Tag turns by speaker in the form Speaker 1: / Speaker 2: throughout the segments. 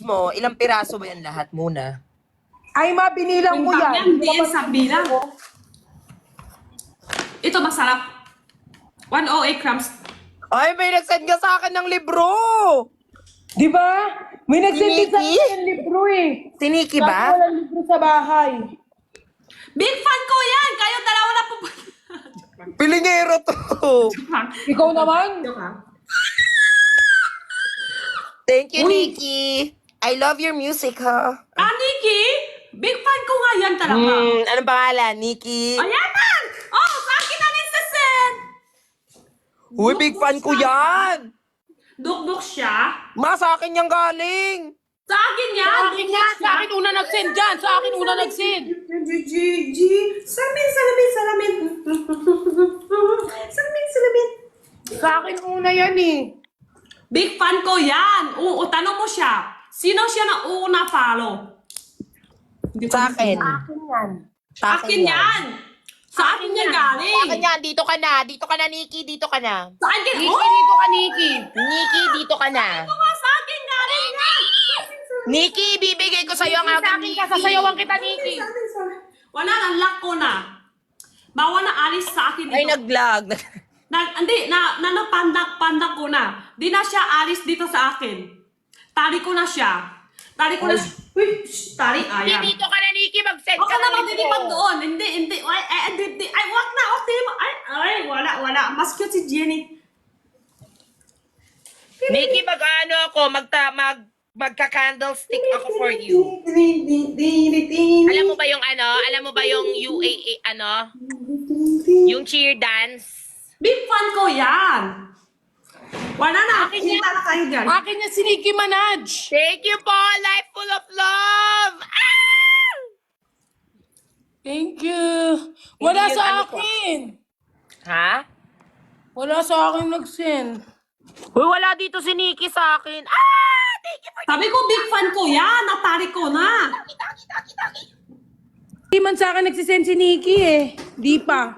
Speaker 1: mo, ilang piraso ba yan lahat muna?
Speaker 2: Ay, mabinilang mo yan.
Speaker 3: Yan, di yan sa bilang. Ito masarap. 108 grams.
Speaker 1: Ay, may nagsend ka sa akin ng libro!
Speaker 2: Di ba? May nagsindi sa
Speaker 1: Nikki?
Speaker 2: akin ng libro eh.
Speaker 1: Si Nikki
Speaker 2: Bakit
Speaker 1: ba?
Speaker 2: walang libro sa bahay?
Speaker 3: Big fan ko yan! Kayo dalawa na po.
Speaker 1: Pilingero to!
Speaker 2: Ikaw naman?
Speaker 1: Thank you, Nikki! I love your music, ha?
Speaker 3: Ah, Nikki? Big fan ko nga yan talaga.
Speaker 1: Anong pangalan? Nikki?
Speaker 3: Ayan na! Oh, sa akin na rin sasend!
Speaker 1: Uy, big fan ko yan!
Speaker 3: Dukduk siya.
Speaker 1: Ma, sa akin yung galing!
Speaker 3: Sa akin yan!
Speaker 2: Sa akin nga, sa akin una nag-send dyan. Sa akin una nag-send.
Speaker 3: Salamin, salamin, salamin. Salamin, salamin.
Speaker 2: Sa akin una yan eh.
Speaker 3: Big fan ko yan. Oo, tanong mo siya. Sino siya na una follow?
Speaker 1: Sa akin.
Speaker 2: Akin yan.
Speaker 1: Sa
Speaker 3: Akin yan. Sa akin yan galing.
Speaker 1: Sa akin yan. Dito ka na. Dito ka na, Nikki. Dito ka na.
Speaker 3: Sa akin.
Speaker 2: Nikki,
Speaker 3: Oh!
Speaker 2: dito ka, Nikki.
Speaker 1: Nikki, dito ka na.
Speaker 3: Ito nga sa akin galing yan.
Speaker 1: Nikki, bibigay ko sa'yo ang
Speaker 2: Sa
Speaker 1: aking
Speaker 2: akin ka,
Speaker 1: Nikki.
Speaker 2: sasayawan kita, Nikki.
Speaker 3: Wala na, lock ko na. Bawal na alis sa akin
Speaker 1: Ay,
Speaker 3: dito.
Speaker 1: nag-vlog.
Speaker 3: Hindi, pandak ko na. Di na siya alis dito sa akin. Tali ko na siya. Tali ko na siya. Uy, shh, tali, ayan.
Speaker 2: Dito ka na, Nikki. Mag-send
Speaker 3: Huwag
Speaker 2: ka
Speaker 3: ka na
Speaker 2: ng
Speaker 3: magdidipag
Speaker 2: libro.
Speaker 3: doon. Hindi. Ay, wag na. Wala. Mas cute si Jenny.
Speaker 1: Nikki, mag-ano ako, magka-candlestick ako for you. Alam mo ba yung Alam mo ba yung UAA, yung cheer dance?
Speaker 3: Big fan ko yan. Wala na. Kita na kayo dyan.
Speaker 2: Akin yan si Nikki Manaj.
Speaker 1: Thank you po, Life Full of Love! Ah!
Speaker 2: Thank you. Wala
Speaker 1: Hindi yun,
Speaker 2: sa
Speaker 1: ano ko?
Speaker 2: akin.
Speaker 1: Ha?
Speaker 2: Wala sa akin nag-send.
Speaker 1: Uy, wala dito si Nikki sa akin. Ah! Thank you for
Speaker 3: Sabi ko, big fan ko yan. Natari ko na.
Speaker 2: Hindi man sa akin nagsisend si Nikki eh. Di pa.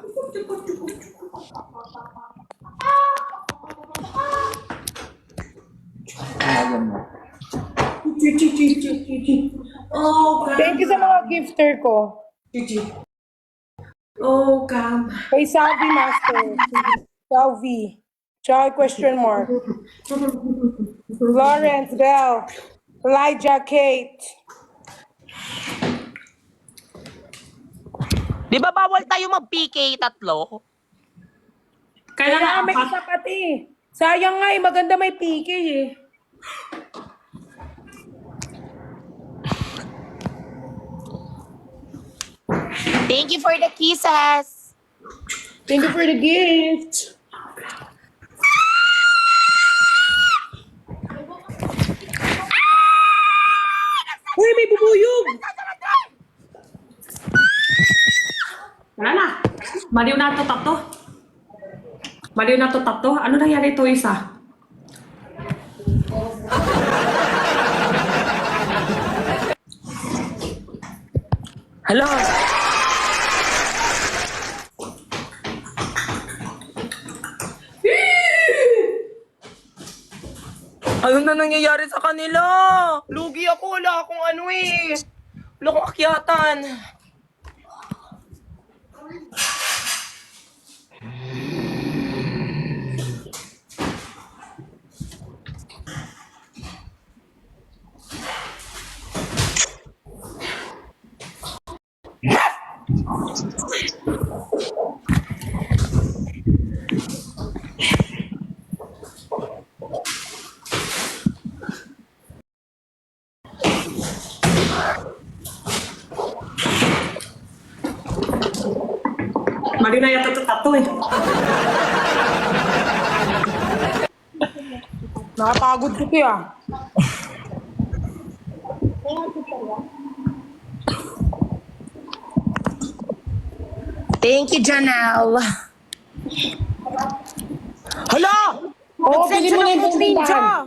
Speaker 3: Oh, God.
Speaker 2: Thank you sa mga gifter ko.
Speaker 3: Oh, God.
Speaker 2: Kay Salvi Master. Salvi. Tsaka question mark. Lawrence Bell. Elijah Kate.
Speaker 1: Di ba bawal tayo mag-PK tatlo?
Speaker 3: Kailangan
Speaker 2: Kaya may
Speaker 3: apat.
Speaker 2: isa pati. Sayang nga eh. Maganda may PK eh.
Speaker 1: Thank you for the kisses.
Speaker 2: Thank you for the gift. Uy, may bubuyog!
Speaker 3: Wala na. Maliw na to tatlo. Maliw na to tatlo. Ano nangyari to isa?
Speaker 1: Hello? Ano na nangyayari sa kanila? Lugi ako, wala akong wala akong akyatan.
Speaker 3: Maliw na yata to tatlo eh.
Speaker 2: Nakapagod ko kaya.
Speaker 1: Thank you, Janelle. Hala!
Speaker 2: Oo,
Speaker 1: Nag-send
Speaker 2: bili
Speaker 1: siya
Speaker 2: mo na
Speaker 1: ng
Speaker 2: yung
Speaker 1: fruit ninja.
Speaker 2: tindahan.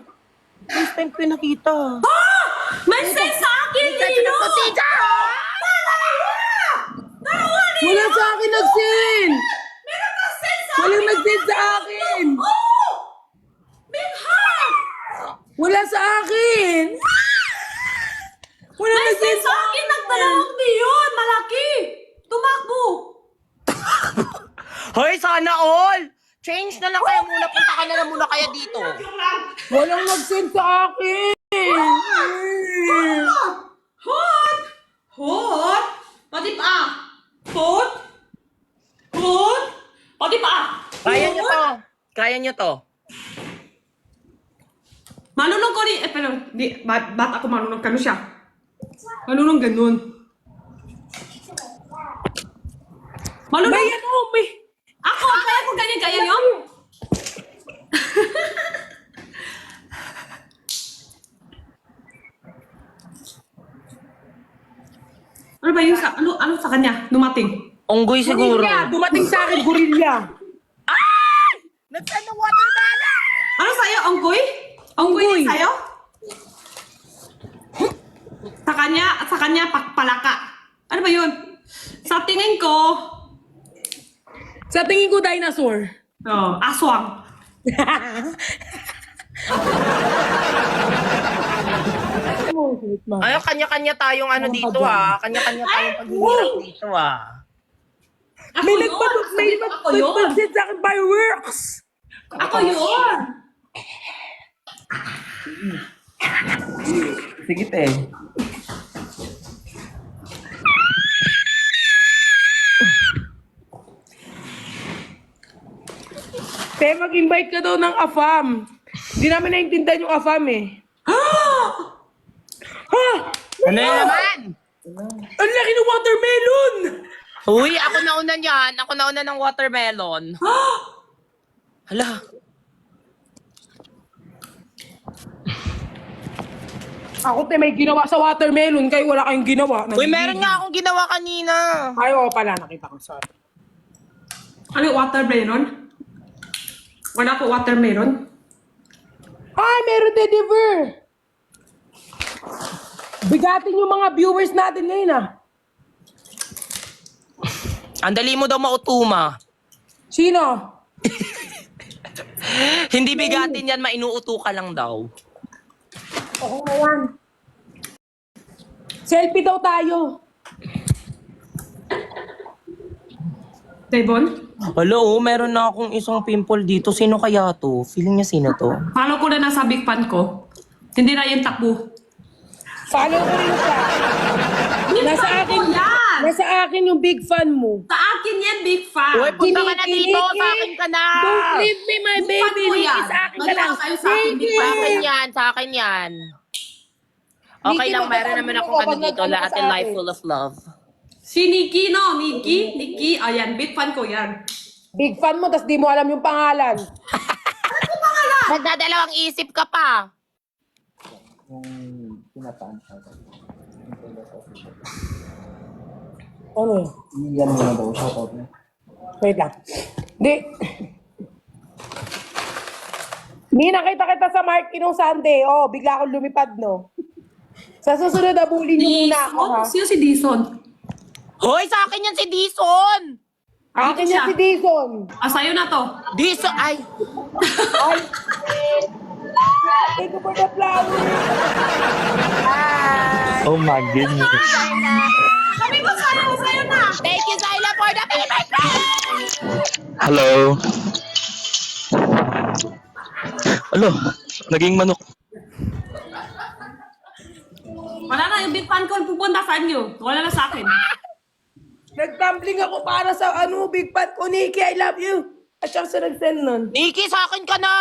Speaker 1: First time ko yung nakita.
Speaker 3: Ah! May sense sa akin,
Speaker 1: Nag-send siya ng
Speaker 3: Nino!
Speaker 1: fruit ninja!
Speaker 2: Wala sa akin nag-send!
Speaker 3: Meron ka sense sa
Speaker 2: Walang
Speaker 3: akin!
Speaker 2: nag-send sa akin!
Speaker 3: Oh! Big heart!
Speaker 2: Wala sa akin!
Speaker 1: sana all. Change na lang kaya muna. Punta ka na lang muna kaya dito.
Speaker 2: Walang nag-send sa akin.
Speaker 3: Hot! Hot! Pati pa! Hot! Hot! Pati pa!
Speaker 1: Kaya nyo to. Kaya nyo to.
Speaker 3: Manunong ko rin. Pero, ba't ako manunong? Kano siya? Manunong ganun. Manunong.
Speaker 2: May ano, may...
Speaker 3: Ako, kaya ko ganyan, kaya yun? Ano ba yung sa, ano sa kanya? Dumating.
Speaker 1: Unggoy siguro.
Speaker 2: Gorilla, dumating sa akin, gorilla.
Speaker 1: Nag-send ng watermelon!
Speaker 3: Ano sa'yo? Onggoy? Onggoy din sa'yo? Sa kanya, pakpalaka. Ano ba yun? Sa tingin ko,
Speaker 2: Sa tingin ko, dinosaur.
Speaker 3: aswang.
Speaker 1: Ay, kanya-kanya tayong ano dito ah. Kanya-kanya tayong paghihirap dito ah.
Speaker 2: May
Speaker 3: Ako yun.
Speaker 2: nagpag-send sa akin fireworks.
Speaker 3: Ako yun.
Speaker 1: Sige te.
Speaker 2: Te, mag-invite ka daw ng AFAM. Hindi namin naintindihan yung AFAM eh. Ha?
Speaker 1: Ano yun naman?
Speaker 2: Ang laki ng watermelon!
Speaker 1: Uy, ako nauna niyan. Ako nauna ng watermelon. Hala.
Speaker 2: Ako, te, may ginawa sa watermelon, kayo wala kayong ginawa.
Speaker 1: Uy, meron nga akong ginawa kanina.
Speaker 2: Ay, oo pala, nakita ko. Sorry.
Speaker 3: Ano yung watermelon? Wala ko watermelon.
Speaker 2: Ay, meron Teddy Bear! Bigatin yung mga viewers natin ngayon ah.
Speaker 1: Ang dali mo daw mautuma.
Speaker 2: Sino?
Speaker 1: Hindi bigatin yan, mainuuto ka lang daw.
Speaker 2: Oo na yan. Selfie daw tayo.
Speaker 3: Devon?
Speaker 1: Hello, meron na akong isang pimple dito. Sino kaya to? Feeling niya sino to?
Speaker 3: Follow ko na nasa big fan ko. Hindi na yung takbo.
Speaker 2: Follow ko rin siya.
Speaker 3: Big
Speaker 2: Nasa
Speaker 3: fan ko
Speaker 2: akin,
Speaker 3: yan!
Speaker 2: nasa akin yung big fan mo.
Speaker 3: Sa akin yan, big fan.
Speaker 1: Uy, punta ka na dito. Sa akin ka na.
Speaker 2: Don't leave me, my
Speaker 3: Big fan
Speaker 2: baby.
Speaker 3: ko yan.
Speaker 2: Sa akin ka lang.
Speaker 3: Maniwala kayo sa akin, big
Speaker 1: Sa
Speaker 3: fan.
Speaker 1: akin yan, sa akin yan. Okay
Speaker 2: Nikki,
Speaker 1: lang, meron
Speaker 2: magkatabi
Speaker 1: naman
Speaker 2: mo
Speaker 1: akong
Speaker 2: kapag
Speaker 1: ano dito.
Speaker 2: nagtanong
Speaker 1: Lahat
Speaker 2: sa
Speaker 1: in life
Speaker 2: akin.
Speaker 1: full of love.
Speaker 3: Si Nikki, no? Nikki. Ayan, big fan ko yan.
Speaker 2: Big fan mo, tas di mo alam yung pangalan.
Speaker 1: Nagdadalawang isip ka pa.
Speaker 2: Ano yun?
Speaker 4: Iyan mo na daw, shoutout mo.
Speaker 2: Wait lang. Di. Di, nakita kita sa Mark nung Sunday. Oh, bigla akong lumipad, no? Sa susunod, abulin niyo muna ako, ha?
Speaker 3: Sino si Dison?
Speaker 1: Hoy, sa akin yan si Dison.
Speaker 2: Akin
Speaker 3: siya.
Speaker 2: yan si Dison.
Speaker 3: Sa'yo na to.
Speaker 1: Dison, ay.
Speaker 2: Ay. Thank you for the flower.
Speaker 4: Oh my goodness.
Speaker 3: Sabi ko sa'yo na.
Speaker 1: Thank you, Zyla, for the payment.
Speaker 4: Hello. Alo, naging manok.
Speaker 3: Wala na, yung big fan ko pupunta sa inyo. Wala na sa akin.
Speaker 2: Nag-tumbling ako para sa big fan ko, Nikki. I love you. At saka sa nag-send nun.
Speaker 1: Nikki, sa akin ka na.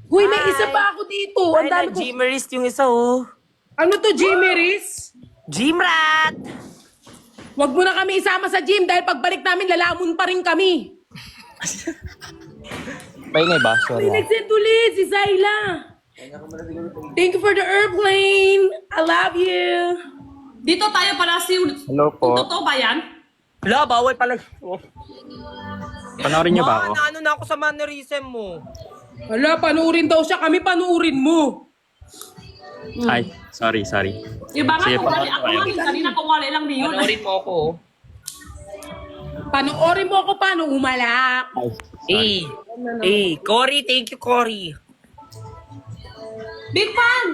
Speaker 2: Huy, may isa pa ako dito. Ang dami ko.
Speaker 1: Gymmerist yung isa, oh.
Speaker 2: Ano to, Jimmy Riz?
Speaker 1: Gymrat.
Speaker 2: Huwag mo na kami isama sa gym dahil pagbalik namin, lalamon pa rin kami.
Speaker 4: Paingay ba?
Speaker 2: May
Speaker 4: Sorry.
Speaker 2: nag-send ulit si Zayla. Thank you for the airplane. I love you.
Speaker 3: Dito tayo para si...
Speaker 4: Hello po.
Speaker 3: Totoo ba yan?
Speaker 1: Wala, bawal pala.
Speaker 4: Panoorin niyo ba ako?
Speaker 1: Ano na ako sa mannerism mo.
Speaker 2: Hala, panuurin daw siya. Kami panuurin mo.
Speaker 4: Ay, sorry.
Speaker 3: Iba nga
Speaker 4: Sige,
Speaker 3: kung wali. Ako
Speaker 4: panoorin
Speaker 3: nga, kanina kung wali lang ni yun.
Speaker 1: Panoorin mo ako.
Speaker 2: Panuorin mo ako paano umalak.
Speaker 1: Cory, thank you, Cory.
Speaker 3: Big fan!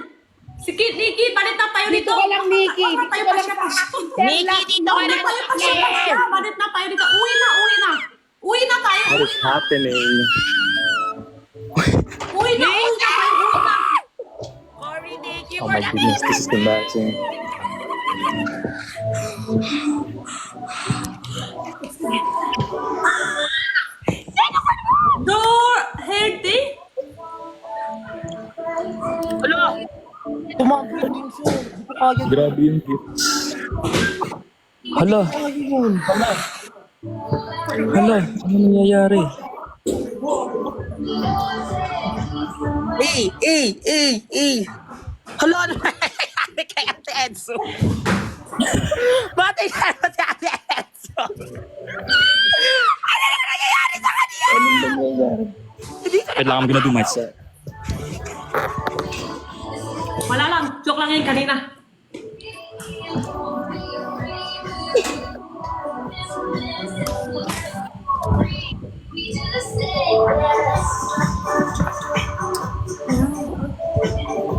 Speaker 3: Si Kid, Nikki, balik na tayo dito.
Speaker 2: Dito ka lang, Nikki.
Speaker 3: Balik na tayo
Speaker 2: Dito ka
Speaker 3: pa
Speaker 2: lang.
Speaker 3: siya.
Speaker 1: Nikki, dito ka
Speaker 3: Balik
Speaker 1: na.
Speaker 3: tayo pa siya. Balik na tayo dito. Uwi na. Uwi na tayo.
Speaker 4: What is happening?
Speaker 3: Uwi na tayo.
Speaker 1: Cory, thank you
Speaker 4: Oh
Speaker 1: for
Speaker 4: my
Speaker 1: the
Speaker 4: goodness, this is embarrassing.
Speaker 3: Door, healthy.
Speaker 1: Alo!
Speaker 2: Tumambling din siya. Hindi ko kaya.
Speaker 4: Grabe yung gifts. Hala, hala, ano nangyayari?
Speaker 1: Hala, ano nangyayari kay Ate Enzo? Ba't nangyayari si Ate Enzo? Ano na nangyayari sa kanya?
Speaker 4: Kailangan ko na do myself.
Speaker 3: Wala lang. Joke lang yan kanina.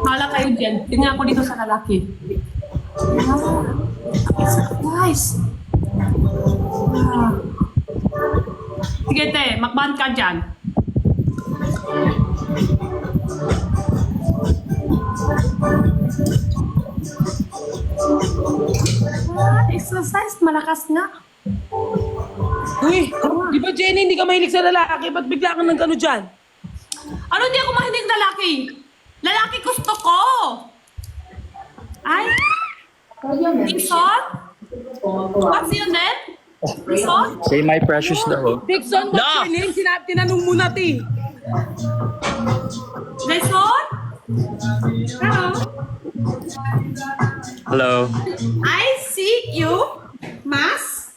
Speaker 3: Hala kayo dyan. Tingnan ako dito sa lalaki. Nice. Sige te, makban ka dyan. Exercise, malakas nga.
Speaker 2: Uy, di ba Jenny, hindi ka mahilig sa lalaki? Ba't bigla kang nagano dyan?
Speaker 3: Ano di ako mahilig lalaki? Lalaki gusto ko! Ay! Dixon? What's your name? Dixon?
Speaker 4: Say my precious daw.
Speaker 2: Dixon, what's
Speaker 1: No.
Speaker 2: your name? Tinanong mo natin.
Speaker 3: Dixon? Hello?
Speaker 4: Hello.
Speaker 3: I see you, Mas.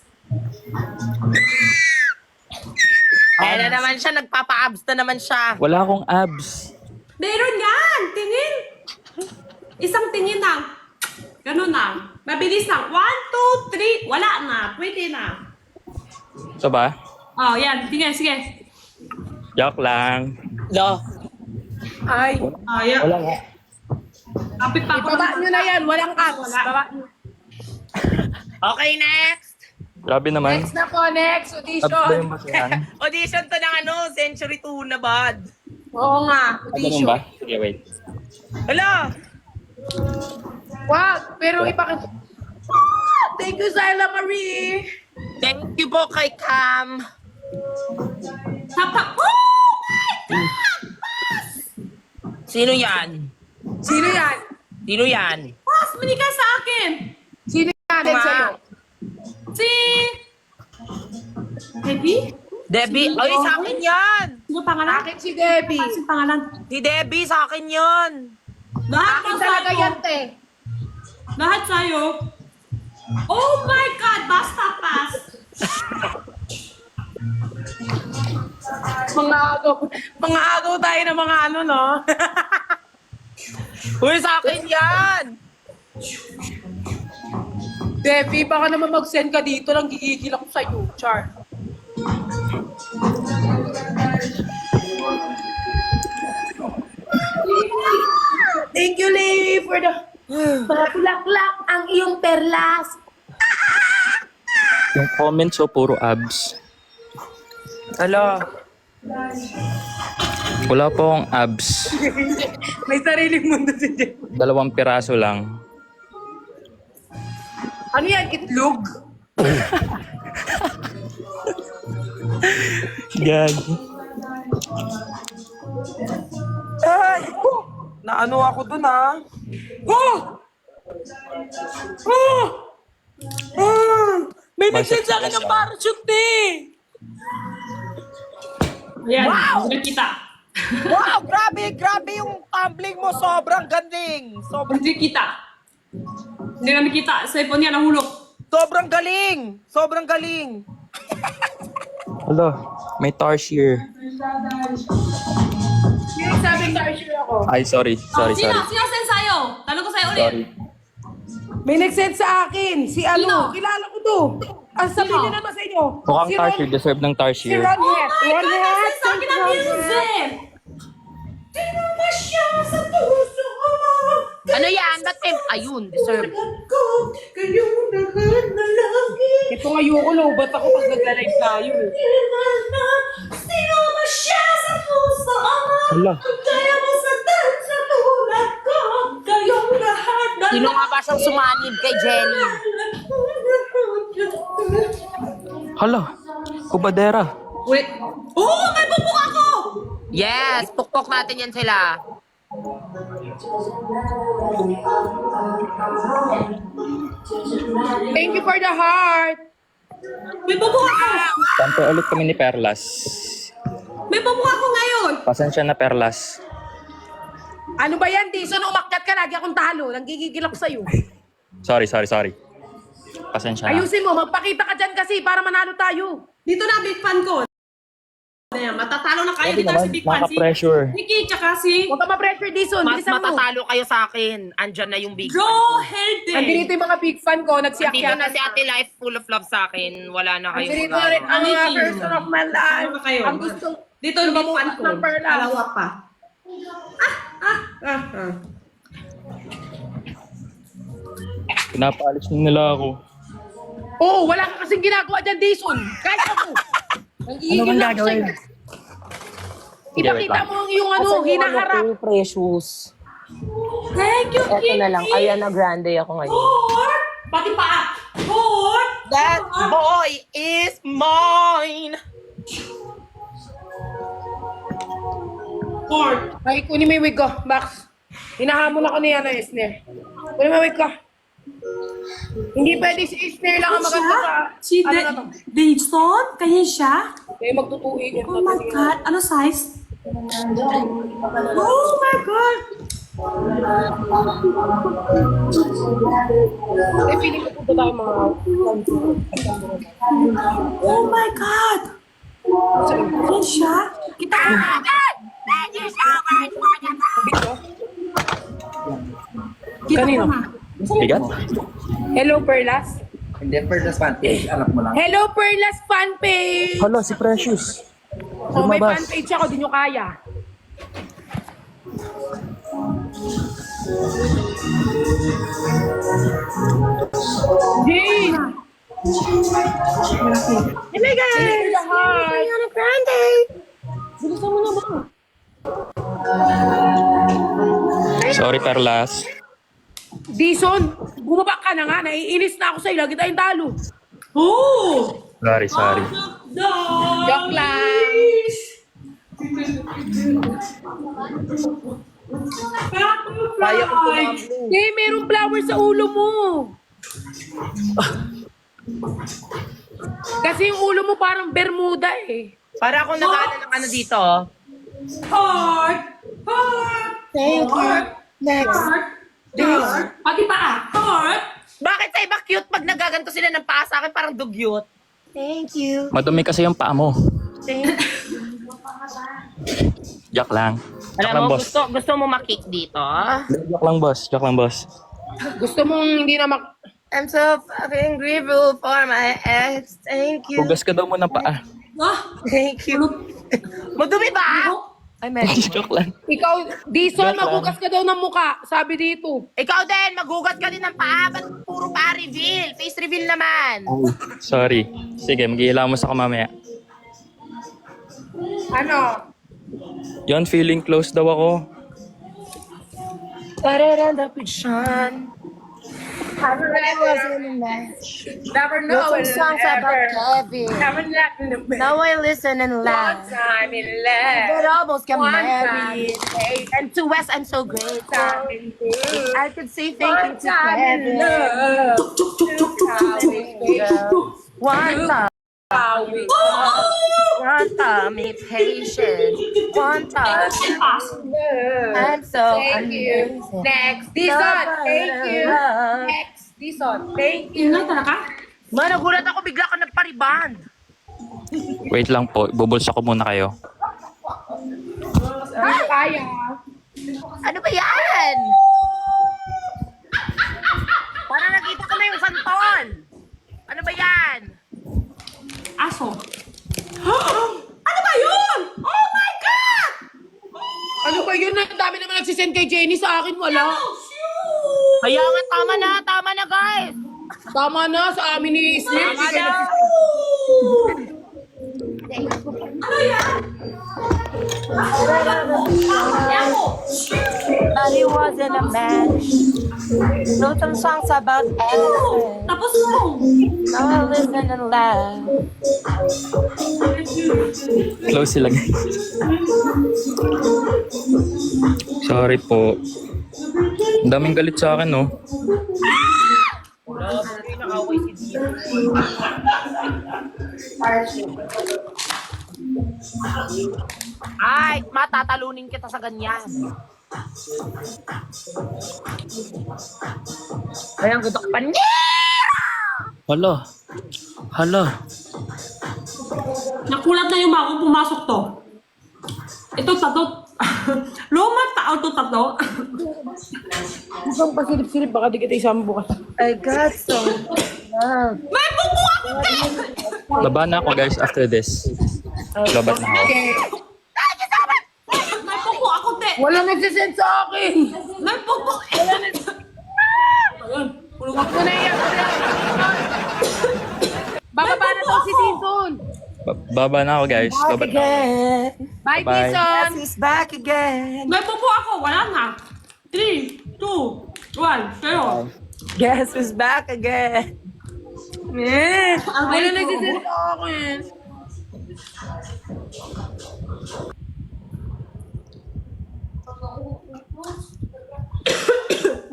Speaker 1: Kaya na naman siya, nagpapa-abs na naman siya.
Speaker 4: Wala akong abs.
Speaker 3: Meron yan! Tingin! Isang tingin lang. Ganun lang. Mabilis lang. 1, 2, 3. Wala na. Pwede na.
Speaker 4: Ito ba?
Speaker 3: Oh, yan. Sige.
Speaker 4: Joke lang.
Speaker 1: No.
Speaker 2: Ay,
Speaker 3: Yan.
Speaker 4: Wala nga.
Speaker 3: Kapit pa ako.
Speaker 2: baba nyo na yan. Walang abs. Baba nyo.
Speaker 1: Okay, next.
Speaker 4: Grabe naman.
Speaker 2: Next na po, next.
Speaker 4: Abs ba yung
Speaker 2: Audition.
Speaker 4: basahan?
Speaker 1: Audition to ng Century 2 na bad.
Speaker 2: Oo nga,
Speaker 4: Ganun
Speaker 2: audition.
Speaker 4: ba? Sige, wait.
Speaker 1: Hala!
Speaker 2: Wag, pero ipakita. Thank you, Zyla Marie.
Speaker 1: Thank you po kay Cam.
Speaker 3: Tapa. Oh!
Speaker 1: Sino yan?
Speaker 2: Sino yan?
Speaker 1: Sino yan?
Speaker 3: Mas, mani ka sa akin.
Speaker 2: Sino yan din
Speaker 1: Ma.
Speaker 2: sa'yo?
Speaker 3: Si... Debbie?
Speaker 1: Debbie. Ay, sa akin yan.
Speaker 3: Sino pangalan?
Speaker 2: Akin si Debbie.
Speaker 3: Sino pangalan?
Speaker 1: Si Debbie, sa akin yun.
Speaker 3: Lahat
Speaker 2: Akin
Speaker 3: ng
Speaker 2: talaga
Speaker 3: sa'yo.
Speaker 2: yan, te.
Speaker 3: Lahat sa'yo. Oh my God! Basta pass.
Speaker 2: Mga agaw tayo ng mga ano, no?
Speaker 1: Uy, sa akin yan.
Speaker 2: Debbie, baka naman mag-send ka dito lang gigigil ako sa'yo, Char. Thank you, Levi, for the... Bulaklak ang iyong perlas.
Speaker 4: Yung comments o puro abs.
Speaker 1: Hala.
Speaker 4: Wala po akong abs.
Speaker 2: May sariling mundo si Debbie.
Speaker 4: 2 piraso lang.
Speaker 2: Ano yan, itlog?
Speaker 4: Gag.
Speaker 2: Ay! Naano ako dun, ha? Oh! Oh! Oh! May nag-send sa akin ng parachute, eh!
Speaker 3: Ayan,
Speaker 2: Wow!
Speaker 3: nakita.
Speaker 1: Wow, grabe yung tumbling mo. Sobrang galing.
Speaker 3: Hindi kita. Hindi namin kita. Cellphone niya nahulog.
Speaker 1: Sobrang galing. Sobrang galing.
Speaker 4: Hala, may tarsier.
Speaker 2: Sino sabing na-assure ako?
Speaker 4: Ay, sorry. Sorry.
Speaker 3: Sino send sa'yo? Tanong ko sa'yo ulit.
Speaker 4: Sorry.
Speaker 2: May nag-send sa akin. Si ano?
Speaker 3: Sino?
Speaker 2: Kilala ko to. Ang sabihin
Speaker 3: Sino?
Speaker 2: niyo naman sa inyo.
Speaker 4: Mukhang
Speaker 2: Si
Speaker 4: tarsier.
Speaker 2: Ron-
Speaker 4: Deserve ng
Speaker 2: Si
Speaker 4: tarsier.
Speaker 2: Ron
Speaker 3: Oh
Speaker 2: Het.
Speaker 3: my
Speaker 2: Ron
Speaker 3: God!
Speaker 2: Het.
Speaker 3: Nag-send sa akin ng music! Sino ba siya sa puso ko?
Speaker 1: Ano yan? Ba't ayun, deserve.
Speaker 2: Ito nga yung lobat ako pag nagla-live tayo eh.
Speaker 3: Sino ba siya sa puso?
Speaker 4: Hala.
Speaker 3: Kaya mo sa sa tulad ko. Kayong lahat na
Speaker 1: Sino nga ba siyang sumanib kay Jenny?
Speaker 4: Hala. Kubadera.
Speaker 3: Wait. Oh, may bubuk ako!
Speaker 1: Yes, pukpok natin yan sila.
Speaker 2: Thank you for the heart.
Speaker 3: May bubuk ako!
Speaker 4: Tanto ulit kami ni Perlas.
Speaker 3: May bubuk ako ngayon!
Speaker 4: Pasensya na Perlas.
Speaker 2: Ano ba yan, Dison? Umakyat ka, lagi akong talo. Nanggigigil ako sa'yo.
Speaker 4: Sorry. Pasensya na.
Speaker 2: Ayusin mo, magpakita ka dyan kasi para manalo tayo.
Speaker 3: Dito na, big fan ko. Ayan, matatalo na kayo
Speaker 4: Sabi
Speaker 3: dito
Speaker 4: naman,
Speaker 3: si Big Fan.
Speaker 4: naka-pressure.
Speaker 3: Nikki, tsaka si
Speaker 2: Huwag ka ma-pressure, Dison.
Speaker 1: Mas
Speaker 2: Bilisan mo.
Speaker 1: matatalo kayo sa akin. Andyan na yung big
Speaker 3: Go
Speaker 1: fan.
Speaker 3: Helde.
Speaker 2: Andito yung mga big fan ko,
Speaker 1: Dito
Speaker 2: nagsiyakyat
Speaker 1: na si Ate Life full of love sa akin. Wala na kayong
Speaker 2: Andito na rin ang mga
Speaker 3: Nikki.
Speaker 2: person of my life.
Speaker 3: Ano ba kayo?
Speaker 2: Ang gusto.
Speaker 3: Dito yung big fan ko.
Speaker 2: ng perla.
Speaker 3: Dalawa pa.
Speaker 4: Pinapaalis na nila ako.
Speaker 2: Oo, wala ka kasing ginagawa dyan, Dison. Kahit ako. Nanggigigil
Speaker 4: Ano bang
Speaker 2: lang ako
Speaker 4: gagawin?
Speaker 2: sa'yo. Ipakita mo ang iyong ano, hinaharap.
Speaker 1: Yung precious.
Speaker 3: Thank you,
Speaker 1: Eto
Speaker 3: Kitty.
Speaker 1: na lang. Ariana Grande ako ngayon.
Speaker 3: Four. Pati pa. Four.
Speaker 1: That boy is mine.
Speaker 3: Four.
Speaker 2: Ay, kunin mo yung wig ko, Max. Hinahamon ako ni Ana Esner. Kunin mo yung wig ko. Hindi pwede si Esner lang ang maganda sa...
Speaker 3: Si
Speaker 2: ano na to?
Speaker 3: Davidson? Kaya siya?
Speaker 2: Kaya magtutuin yan.
Speaker 3: Oh my God. Ano size? Oh my God.
Speaker 2: Eh, feeling ko punta tayo mga...
Speaker 3: Oh my God. Kaya siya? Kita ko.
Speaker 2: Kanino?
Speaker 4: Bigat?
Speaker 2: Hello, Perlas.
Speaker 5: Hindi, Perlas Fanpage, anak mo lang.
Speaker 2: Hello, Perlas fanpage!
Speaker 4: Hala, si Precious.
Speaker 2: Oh, may
Speaker 4: Lumabas.
Speaker 2: fanpage ako, di nyo kaya. Jane! Hello, guys! Ariana Grande! Bilisan mo na ba?
Speaker 4: Sorry Perlas.
Speaker 2: Dison, bumaba ka na nga. Naiinis na ako sa'yo. Lagi tayong talo.
Speaker 3: Oh!
Speaker 4: Sorry.
Speaker 2: Joke lang.
Speaker 1: Kaya ko tumablo.
Speaker 2: Eh, merong flower sa ulo mo. Kasi yung ulo mo parang Bermuda eh.
Speaker 1: Para ako nag-ano ng ano dito.
Speaker 3: Heart! Heart!
Speaker 1: Thank you. Next.
Speaker 3: Heart! Heart! Pati pa. Heart!
Speaker 1: Bakit sa iba cute pag nagaganto sila ng paa sa akin parang dugyot? Thank you.
Speaker 4: Madumi kasi yung paa mo.
Speaker 1: Thank you.
Speaker 4: Joke lang. Joke lang,
Speaker 1: Alam mo,
Speaker 4: boss.
Speaker 1: gusto mo makik dito?
Speaker 4: Joke lang, boss.
Speaker 2: Gusto mong hindi na
Speaker 1: I'm so fucking grateful for my ex. Thank you.
Speaker 4: Hugas ka daw mo ng paa.
Speaker 3: Ah!
Speaker 1: Thank you. Madumi ba? Ay, medyo.
Speaker 4: Joke lang.
Speaker 2: Ikaw, Dison,
Speaker 4: Joke lang.
Speaker 2: magugas ka daw ng muka. Sabi dito.
Speaker 1: Ikaw din, maghugat ka din ng paa. Ba't puro paa reveal? Face reveal naman.
Speaker 4: Sorry. Sige, mag-iilamos ako mamaya.
Speaker 2: Ano?
Speaker 4: Yon, feeling close daw ako.
Speaker 1: But it ended up with Sean.
Speaker 2: Never know.
Speaker 1: Wrote some songs about Kevin.
Speaker 2: Never
Speaker 1: Now I listen and
Speaker 2: One
Speaker 1: laugh.
Speaker 2: time in love.
Speaker 1: But almost got
Speaker 2: One
Speaker 1: married.
Speaker 2: time.
Speaker 1: And to Wes, I'm so grateful.
Speaker 2: Time in love.
Speaker 1: I could say thank you
Speaker 2: One
Speaker 1: to
Speaker 2: time in
Speaker 1: Kevin.
Speaker 2: love.
Speaker 1: One time.
Speaker 2: How we
Speaker 1: One time, be patient. One time.
Speaker 2: love.
Speaker 1: I'm so
Speaker 2: Thank you.
Speaker 1: amazing.
Speaker 2: Next, Dison. Thank you. Next, Dison. Thank you.
Speaker 3: Ingay talaga?
Speaker 1: Ma, nagulat ako bigla ka nagpariband.
Speaker 4: Wait lang po, bubulsa ko muna kayo.
Speaker 2: Kaya.
Speaker 1: Ano ba yan? Parang nakita ko na yung santon. Ano ba yan?
Speaker 3: Aso. Ano ba yun? Oh my God!
Speaker 2: Ano ba yun? Ang dami naman nagsisend kay Jenny sa akin. Wala.
Speaker 3: Oh, shoot!
Speaker 1: Kaya nga, tama na guys.
Speaker 2: Tama na sa amin ni Isner.
Speaker 1: Tama na. But he wasn't a man. Wrote some songs about everything.
Speaker 3: Tapos mo.
Speaker 1: Now I listen and laugh.
Speaker 4: Close sila guys. Sorry po. Ang daming galit sa akin, no?
Speaker 1: Nakaway si Dia. Ay, matatalunin kita sa ganyan. Ay, ang ganda ka pa niya!
Speaker 4: Hala.
Speaker 3: Nakulat na yung bago pumasok to. Ito tato. Lumang tao to tato.
Speaker 2: Mukhang pasilip-silip, baka di kita isama bukas.
Speaker 1: I got so love.
Speaker 3: May buko ako din!
Speaker 4: Baba na ako guys after this. Labat na ako.
Speaker 3: May buko ako din!
Speaker 2: Wala nagsisend sa akin.
Speaker 3: May buko! Ayun.
Speaker 2: Huwag mo na iyak. Bababa na daw si Season.
Speaker 4: Baba na ako guys. Labat na ako.
Speaker 1: Again.
Speaker 2: Bye,
Speaker 4: Bye.
Speaker 2: Season.
Speaker 1: He's back again.
Speaker 3: May buko ako! Wala na! 3, 2, 1, kayo!
Speaker 1: Guess who's back again?
Speaker 2: Wala nagsisend sa akin.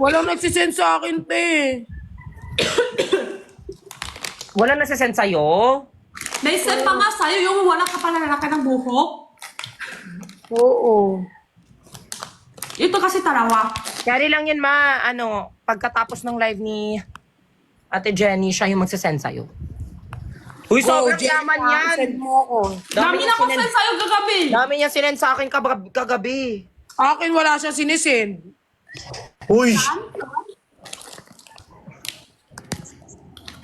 Speaker 2: Walang nagsisend sa akin, te.
Speaker 1: Wala na send sa'yo?
Speaker 3: Naisend pa nga sa'yo yung wala ka pala lalaki ng buhok.
Speaker 2: Oo.
Speaker 3: Ito kasi tarawa.
Speaker 1: Kaya lang yun, ma. Ano, pagkatapos ng live ni Ate Jenny, siya yung magsasend sa'yo. Uy, sobrang yaman yan.
Speaker 2: Send mo ako.
Speaker 3: Dami na akong send sa'yo kagabi.
Speaker 1: Dami niya sinend sa akin kagabi.
Speaker 2: Akin wala siya sinisend.
Speaker 5: Uy!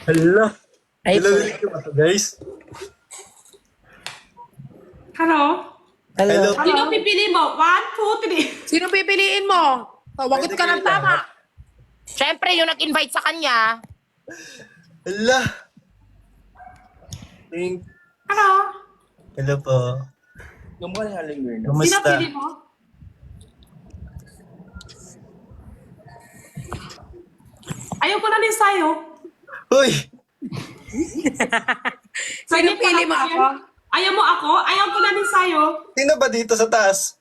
Speaker 5: Hala!
Speaker 1: Ay,
Speaker 5: Hello, guys.
Speaker 3: Hello?
Speaker 5: Hello.
Speaker 3: Sino pipili mo? 1, 2, 3.
Speaker 2: Sino pipiliin mo? Tawagot ka ng tama.
Speaker 1: Siyempre, yung nag-invite sa kanya.
Speaker 5: Hala!
Speaker 3: Hello?
Speaker 5: Hello po.
Speaker 1: Yung mga halinger
Speaker 3: Sino
Speaker 5: Kumusta?
Speaker 3: pili mo? Ayaw ko na din sa'yo.
Speaker 5: Uy!
Speaker 2: Sino pili mo ako?
Speaker 3: Ayaw mo ako? Ayaw ko na din sa'yo.
Speaker 5: Sino ba dito sa taas?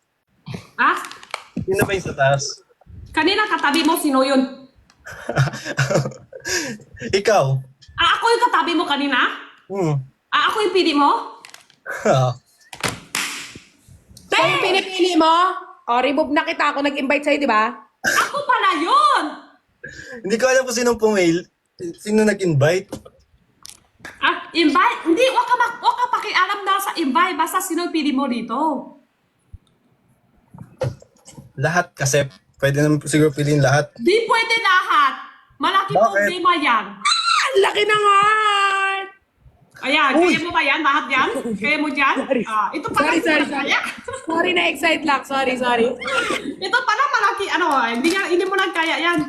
Speaker 3: Ah?
Speaker 5: Sino ba yung sa taas?
Speaker 3: Kanina katabi mo, sino yun?
Speaker 5: Ikaw?
Speaker 3: Ah, ako yung katabi mo kanina? Ah, ako yung pili mo?
Speaker 2: Sino yung pinipili mo? O, remove na kita. Ako nag-invite sa'yo, di ba?
Speaker 3: Ako pala yun!
Speaker 5: Hindi ko alam kung sinong pumail. Sino nag-invite?
Speaker 3: Ah, invite? Hindi, wag ka pakialam na sa invite. Basta sino yung pili mo dito.
Speaker 5: Lahat kasi. Pwede naman siguro piliin lahat.
Speaker 3: Di pwede lahat. Malaking
Speaker 5: Bakit?
Speaker 3: problema yan.
Speaker 2: Ang laki ng heart!
Speaker 3: Ayan, kaya mo ba yan? Lahat yan? Kaya mo dyan? Ah, ito pala.
Speaker 2: Sorry.
Speaker 3: Kaya.
Speaker 2: Sorry, na-excite lang. Sorry.
Speaker 3: Ito pala malaki, hindi mo lang kaya yan.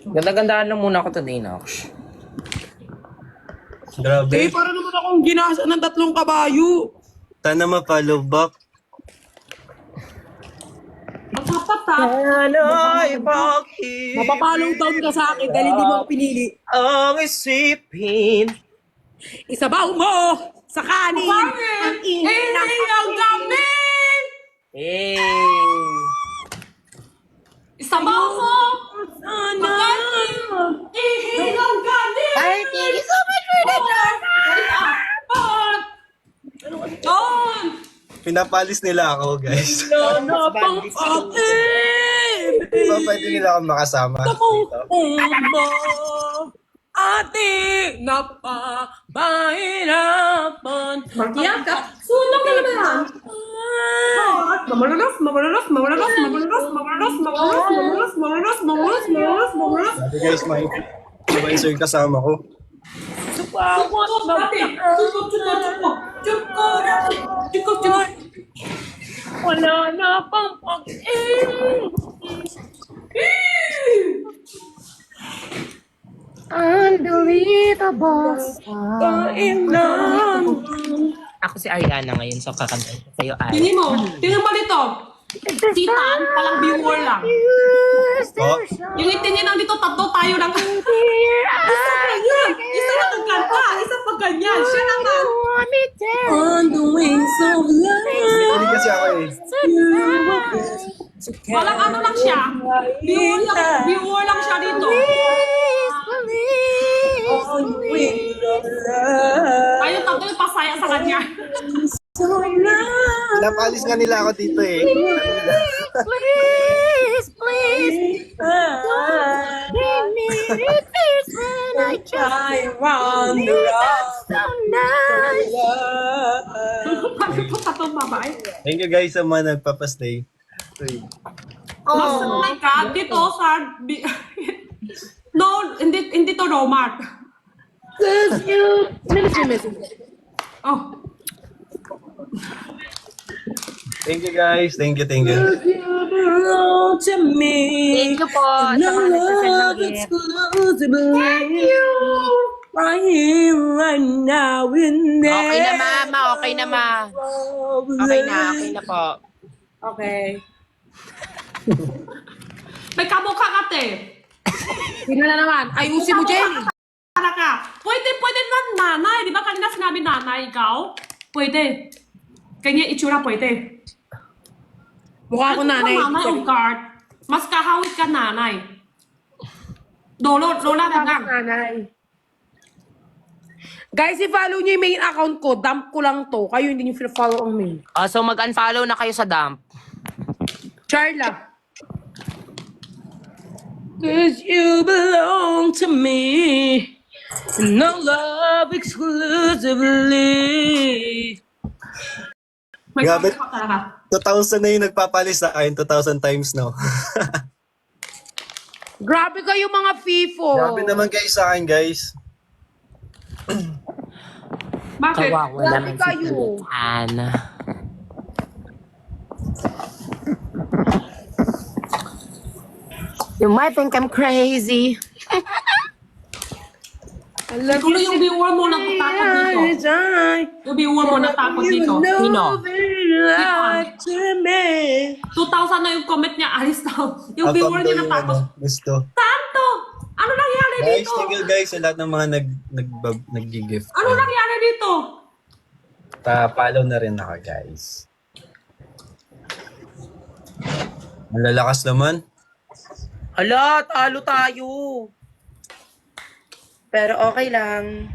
Speaker 1: Ganda-gandaan lang muna ako today, Nox.
Speaker 5: Grabe.
Speaker 2: Eh, para naman akong ginasa ng 3 kabayo.
Speaker 5: Sana ma-follow back.
Speaker 3: Magpapatap.
Speaker 1: Ano'y bakit
Speaker 2: Mapapalong down ka sa akin dahil hindi mo ako pinili.
Speaker 1: ang isipin?
Speaker 2: Isabaw mo sa kanin. Ang
Speaker 3: Hindi ang gamin! Isabaw mo! Magaling! Ihilang galing!
Speaker 1: Ay, thank you so much for that.
Speaker 3: Don!
Speaker 5: Pinapalis nila ako, guys.
Speaker 2: Ano pang akin?
Speaker 5: Di ba pwede nila ako makasama dito?
Speaker 2: Mo, ate, napabahirapan.
Speaker 3: Magiyaka! Sunog na naman yan! Mamalalas!
Speaker 5: Sabi guys, may iba yung kasama ko.
Speaker 2: Wala na pang pag-ibig. Unbelievable.
Speaker 1: Ako si Ariana ngayon, so kakanta ko sa'yo, Ari.
Speaker 3: Tingin mo dito. Si Tan, palang viewer lang.
Speaker 5: Oh,
Speaker 3: Yung itingin lang dito, tatlo tayo lang. Isa ganyan. Isa lang ang kanta. Isa pa ganyan. Siya naman.
Speaker 2: On the wings of love.
Speaker 5: hindi kasi ako eh.
Speaker 3: Walang ano lang siya. Viewer lang siya dito. Kayo tatlo yung pasaya sa kanya.
Speaker 5: Pinapalis nga nila ako dito eh.
Speaker 2: Please, please. Give me repeats when I try around the rock. So nice.
Speaker 3: Bakit po tatlong babae?
Speaker 5: Thank you guys sa mga nagpapastay. Uy.
Speaker 3: Oh my God, dito sa... No, hindi to Romart.
Speaker 2: Cause you... Message.
Speaker 3: Oh.
Speaker 5: Thank you guys. Thank you, thank you.
Speaker 2: You belong to me.
Speaker 1: Thank you po. Sa
Speaker 2: No
Speaker 1: mga nagsasend ng
Speaker 2: love
Speaker 1: gift.
Speaker 2: exclusively. Thank you. Right here, right now, in there.
Speaker 1: Okay na, mama. Okay na, ma. Okay na po.
Speaker 2: Okay.
Speaker 3: May kamukha ka, te.
Speaker 2: Sino na naman? Ayusin mo, Jenny.
Speaker 3: Para ka. Pwede na nanay. Di ba kanina sinabi nanay ikaw? Pwede. Kanya itsura pwede.
Speaker 2: Mukha ko nanay.
Speaker 3: Nanay ang card. Mas kahawit ka nanay. Lola na lang.
Speaker 2: Nanay. Guys, i-follow niyo yung main account ko. Dump ko lang to. Kayo hindi niyo follow ang main.
Speaker 1: So mag-unfollow na kayo sa dump.
Speaker 2: Charla. Cause you belong to me. No love exclusively.
Speaker 3: May
Speaker 5: Grabe.
Speaker 3: kamukha talaga.
Speaker 5: 2,000 na yung nagpapalis sa akin. 2,000 times now.
Speaker 2: Grabe kayo mga FIFO.
Speaker 5: Grabe naman guys sa akin guys.
Speaker 3: Bakit?
Speaker 1: Kawawa
Speaker 2: Grabe
Speaker 1: naman si
Speaker 2: kayo.
Speaker 1: Ana. You might think I'm crazy.
Speaker 3: Siguro yung viewer mo nagtakot dito. Yung viewer mo natakot dito.
Speaker 1: Sino?
Speaker 3: 2,000 na yung comment niya. Alis daw. Yung viewer niya natakot.
Speaker 5: Gusto.
Speaker 3: Tanto! Ano nangyari
Speaker 5: Guys,
Speaker 3: dito?
Speaker 5: thank you guys sa lahat ng mga nag-gift.
Speaker 3: Ano nangyari dito?
Speaker 5: Pa-follow na rin ako guys. Malalakas naman.
Speaker 1: Hala, talo tayo. Pero okay lang.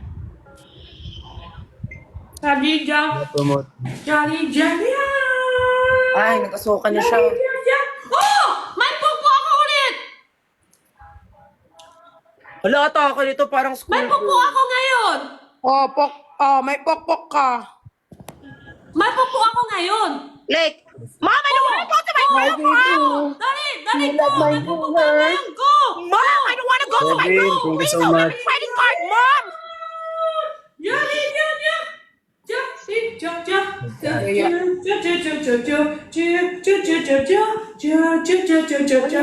Speaker 3: Khadija.
Speaker 5: Promote.
Speaker 3: Jari.
Speaker 1: Ay, nagkasukan na siya.
Speaker 3: Oh! May pupo ako ulit!
Speaker 1: Hala, atake nito parang
Speaker 3: May
Speaker 1: school.
Speaker 3: pupo ako ngayon!
Speaker 2: May pokpok ka.
Speaker 3: May pupo ako ngayon!
Speaker 1: Like, Mom, I don't want to go to my room, Mom!
Speaker 3: Dali ko! May pupo ka ngayon! Go!
Speaker 1: Mom, I don't want to go to my
Speaker 5: Kevin,
Speaker 1: room!
Speaker 5: thank you
Speaker 1: Please
Speaker 5: so
Speaker 1: don't have
Speaker 5: much.
Speaker 1: a credit card, Mom!
Speaker 3: Jari.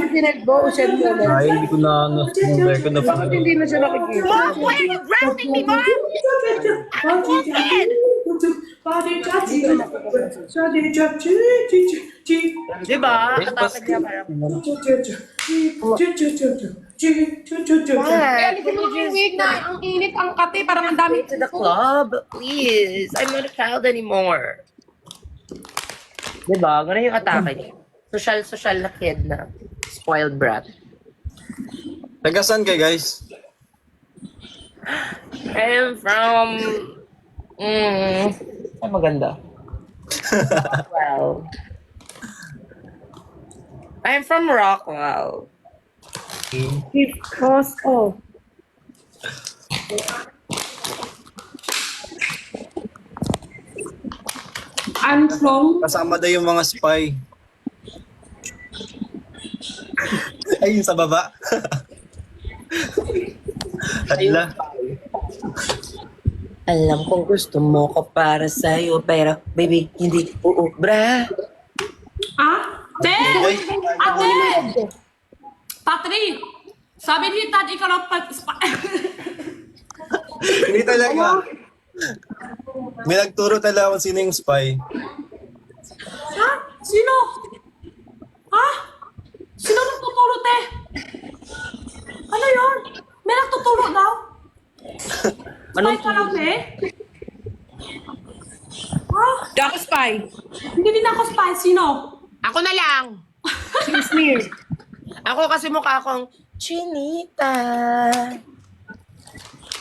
Speaker 2: Pinag-boosted mo na.
Speaker 5: Ay, hindi ko na number ko na
Speaker 2: Bakit hindi na siya nakikita?
Speaker 1: Mom, why are you grounding me, Mom? I'm wanted! Diba? Atake niya parang...
Speaker 2: Kaya hindi ko makinig na ang init ang kate. Parang ang dami.
Speaker 1: To the club, please. I'm not a child anymore. Diba? Ganun yung atake niya. Social na kid na. Spoiled brat.
Speaker 5: Taga saan kayo guys?
Speaker 1: I'm from... Ay, maganda. Well... I'm from Rockwell.
Speaker 2: Because of.
Speaker 3: I'm from...
Speaker 5: Kasama daw yung mga spy. Ay, yung sa baba. Hadla.
Speaker 1: Alam kong gusto mo ko para sa'yo, pero baby, hindi uubra.
Speaker 3: Ah? Te! Ate! Patri, sabi ni Tad, ikaw lang
Speaker 5: Hindi talaga. May nagturo talaga kung sino yung spy.
Speaker 3: Ha? Sino? Ha? Sino nagtuturo, te? Ano yun? May nagtuturo daw? Spy ka lang, te? Ha?
Speaker 2: Di ako spy.
Speaker 3: Hindi din ako spy. Sino?
Speaker 1: Ako na lang.
Speaker 2: Si Sneer.
Speaker 1: Ako kasi mukha akong Chinita.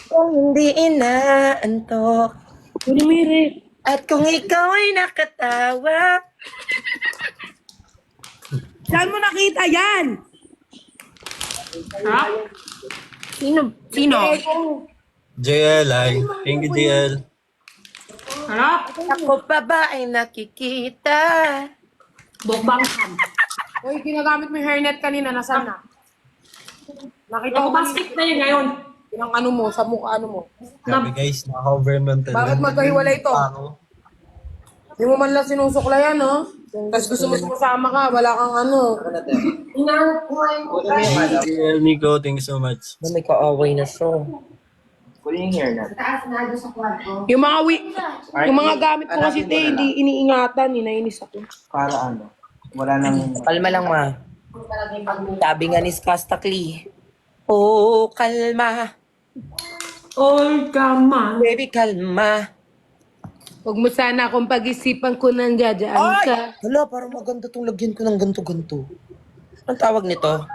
Speaker 1: Kung hindi inaantok.
Speaker 2: Miri.
Speaker 1: At kung ikaw ay nakatawa.
Speaker 2: Saan mo nakita yan?
Speaker 3: Ha?
Speaker 1: Sino? Sino?
Speaker 5: JL, ay. Thank you, JL.
Speaker 3: Harap.
Speaker 1: Ako pa ba ay nakikita?
Speaker 3: Bukbangkan.
Speaker 2: Uy, ginagamit mo yung hairnet kanina. Nasaan na? Nakita ko
Speaker 3: Bukbastik na yun ngayon.
Speaker 2: yung ano mo, sa mukha ano mo.
Speaker 5: Grabe guys, naka-overman talaga.
Speaker 2: Bakit magkahiwalay to?
Speaker 5: Ako.
Speaker 2: Hindi mo man lang sinusuklayan, no? Tapos gusto mo sumasama ka, wala kang ano.
Speaker 5: JL, Nico, thank you so much.
Speaker 1: May kaaway na siya.
Speaker 2: Yung mga yung mga gamit ko kasi te, hindi iniingatan, nainis ako.
Speaker 6: Para ano? Wala nang...
Speaker 1: Kalma lang, ma. Sabi nga ni Skastakli. Oh, kalma.
Speaker 3: Oy, kama.
Speaker 1: Baby, kalma.
Speaker 2: Huwag mo sana akong pag-isipan ko nang dadaan ka.
Speaker 1: Hala, parang maganda tong lagyan ko ng ganto-ganto. Anong tawag nito?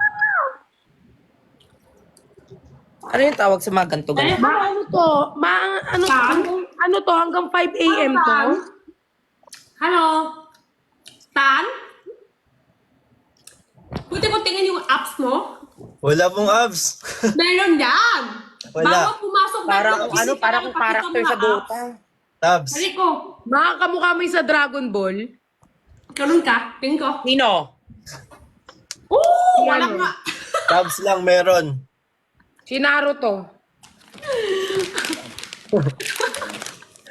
Speaker 1: Ano yung tawag sa mga ganto-ganto?
Speaker 2: Ma, ano to? Ano to? Hanggang 5 a.m. to?
Speaker 3: Hello? Tan? Pwede mo tingnan yung apps mo?
Speaker 5: Wala pong abs.
Speaker 3: Meron yan!
Speaker 5: Wala.
Speaker 3: Bago pumasok na
Speaker 1: Para
Speaker 3: ito,
Speaker 1: kung ano,
Speaker 3: bisita
Speaker 1: para
Speaker 3: lang,
Speaker 1: kung
Speaker 3: ipakita
Speaker 1: character
Speaker 3: mo
Speaker 1: sa
Speaker 3: na
Speaker 1: Dota.
Speaker 3: apps.
Speaker 5: Tabs.
Speaker 3: Dali ko.
Speaker 2: Makakamukha mo yung sa Dragon Ball.
Speaker 3: Ganun ka? Tingin ko.
Speaker 1: Sino?
Speaker 3: Oo! Wala
Speaker 2: Yan.
Speaker 3: nga.
Speaker 5: Tabs lang meron.
Speaker 2: Si Naruto.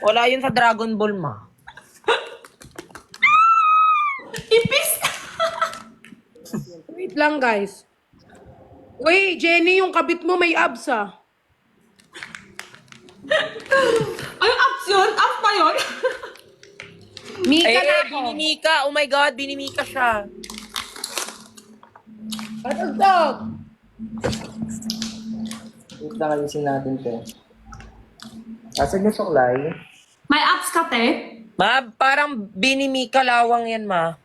Speaker 1: Wala yun sa Dragon Ball, ma.
Speaker 3: Ipis!
Speaker 2: Wait lang, guys. Uy, Jenny, yung kabit mo may abs, ah.
Speaker 3: Ay, apps yun? Apps pa yun?
Speaker 2: Mika na ako.
Speaker 1: Binimika. Oh my God, binimika siya.
Speaker 2: Patugtog.
Speaker 6: Wait lang, ayusin natin to. Asan yung suklay?
Speaker 3: May apps ka, te?
Speaker 1: Ma, parang binimika lawang yan, ma.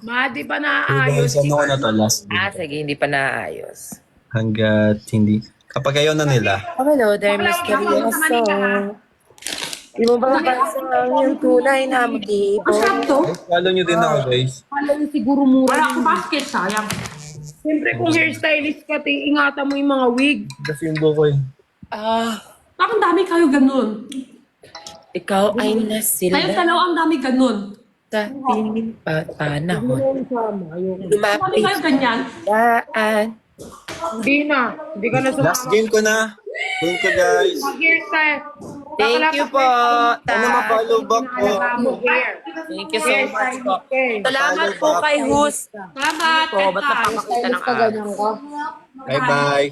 Speaker 2: Ma, di pa
Speaker 5: Hey
Speaker 2: naaayos.
Speaker 5: guys, ano ko na to last week?
Speaker 1: Sige, hindi pa naayos.
Speaker 5: Hanggat hindi. Kapag ayaw na nila.
Speaker 1: Oh, hello there, misteryoso. Di mo ba mabasang yung tunay na mag-iibon?
Speaker 3: Masarap to?
Speaker 5: Follow nyo din ako guys.
Speaker 2: Alam mo siguro mura.
Speaker 3: Wala akong basket, sayang.
Speaker 2: Siyempre, kung hairstylist ka, te, ingatan mo yung mga wig.
Speaker 5: Kasi yung buko eh.
Speaker 3: Bakit ang dami kayo ganun?
Speaker 1: Ikaw ay nasila
Speaker 3: Kayo dalawa ang dami ganun.
Speaker 1: sa tingin pa panahon.
Speaker 3: Ang dami
Speaker 1: Lumapit
Speaker 3: kayo ganyan.
Speaker 1: daan.
Speaker 2: Hindi na. Hindi ka na
Speaker 5: Last
Speaker 2: sumama.
Speaker 5: game ko na. Thank you guys.
Speaker 2: Mag-hairstyle.
Speaker 1: Thank you po.
Speaker 5: Ano ma-follow back po?
Speaker 2: Mo hair.
Speaker 1: Thank you so much po.
Speaker 2: Okay.
Speaker 1: Salamat po kay Hus.
Speaker 3: Salamat,
Speaker 1: Po, ba't
Speaker 3: Kenta.
Speaker 1: napapakita ng
Speaker 2: Ka ganyan ka.
Speaker 5: Bye-bye.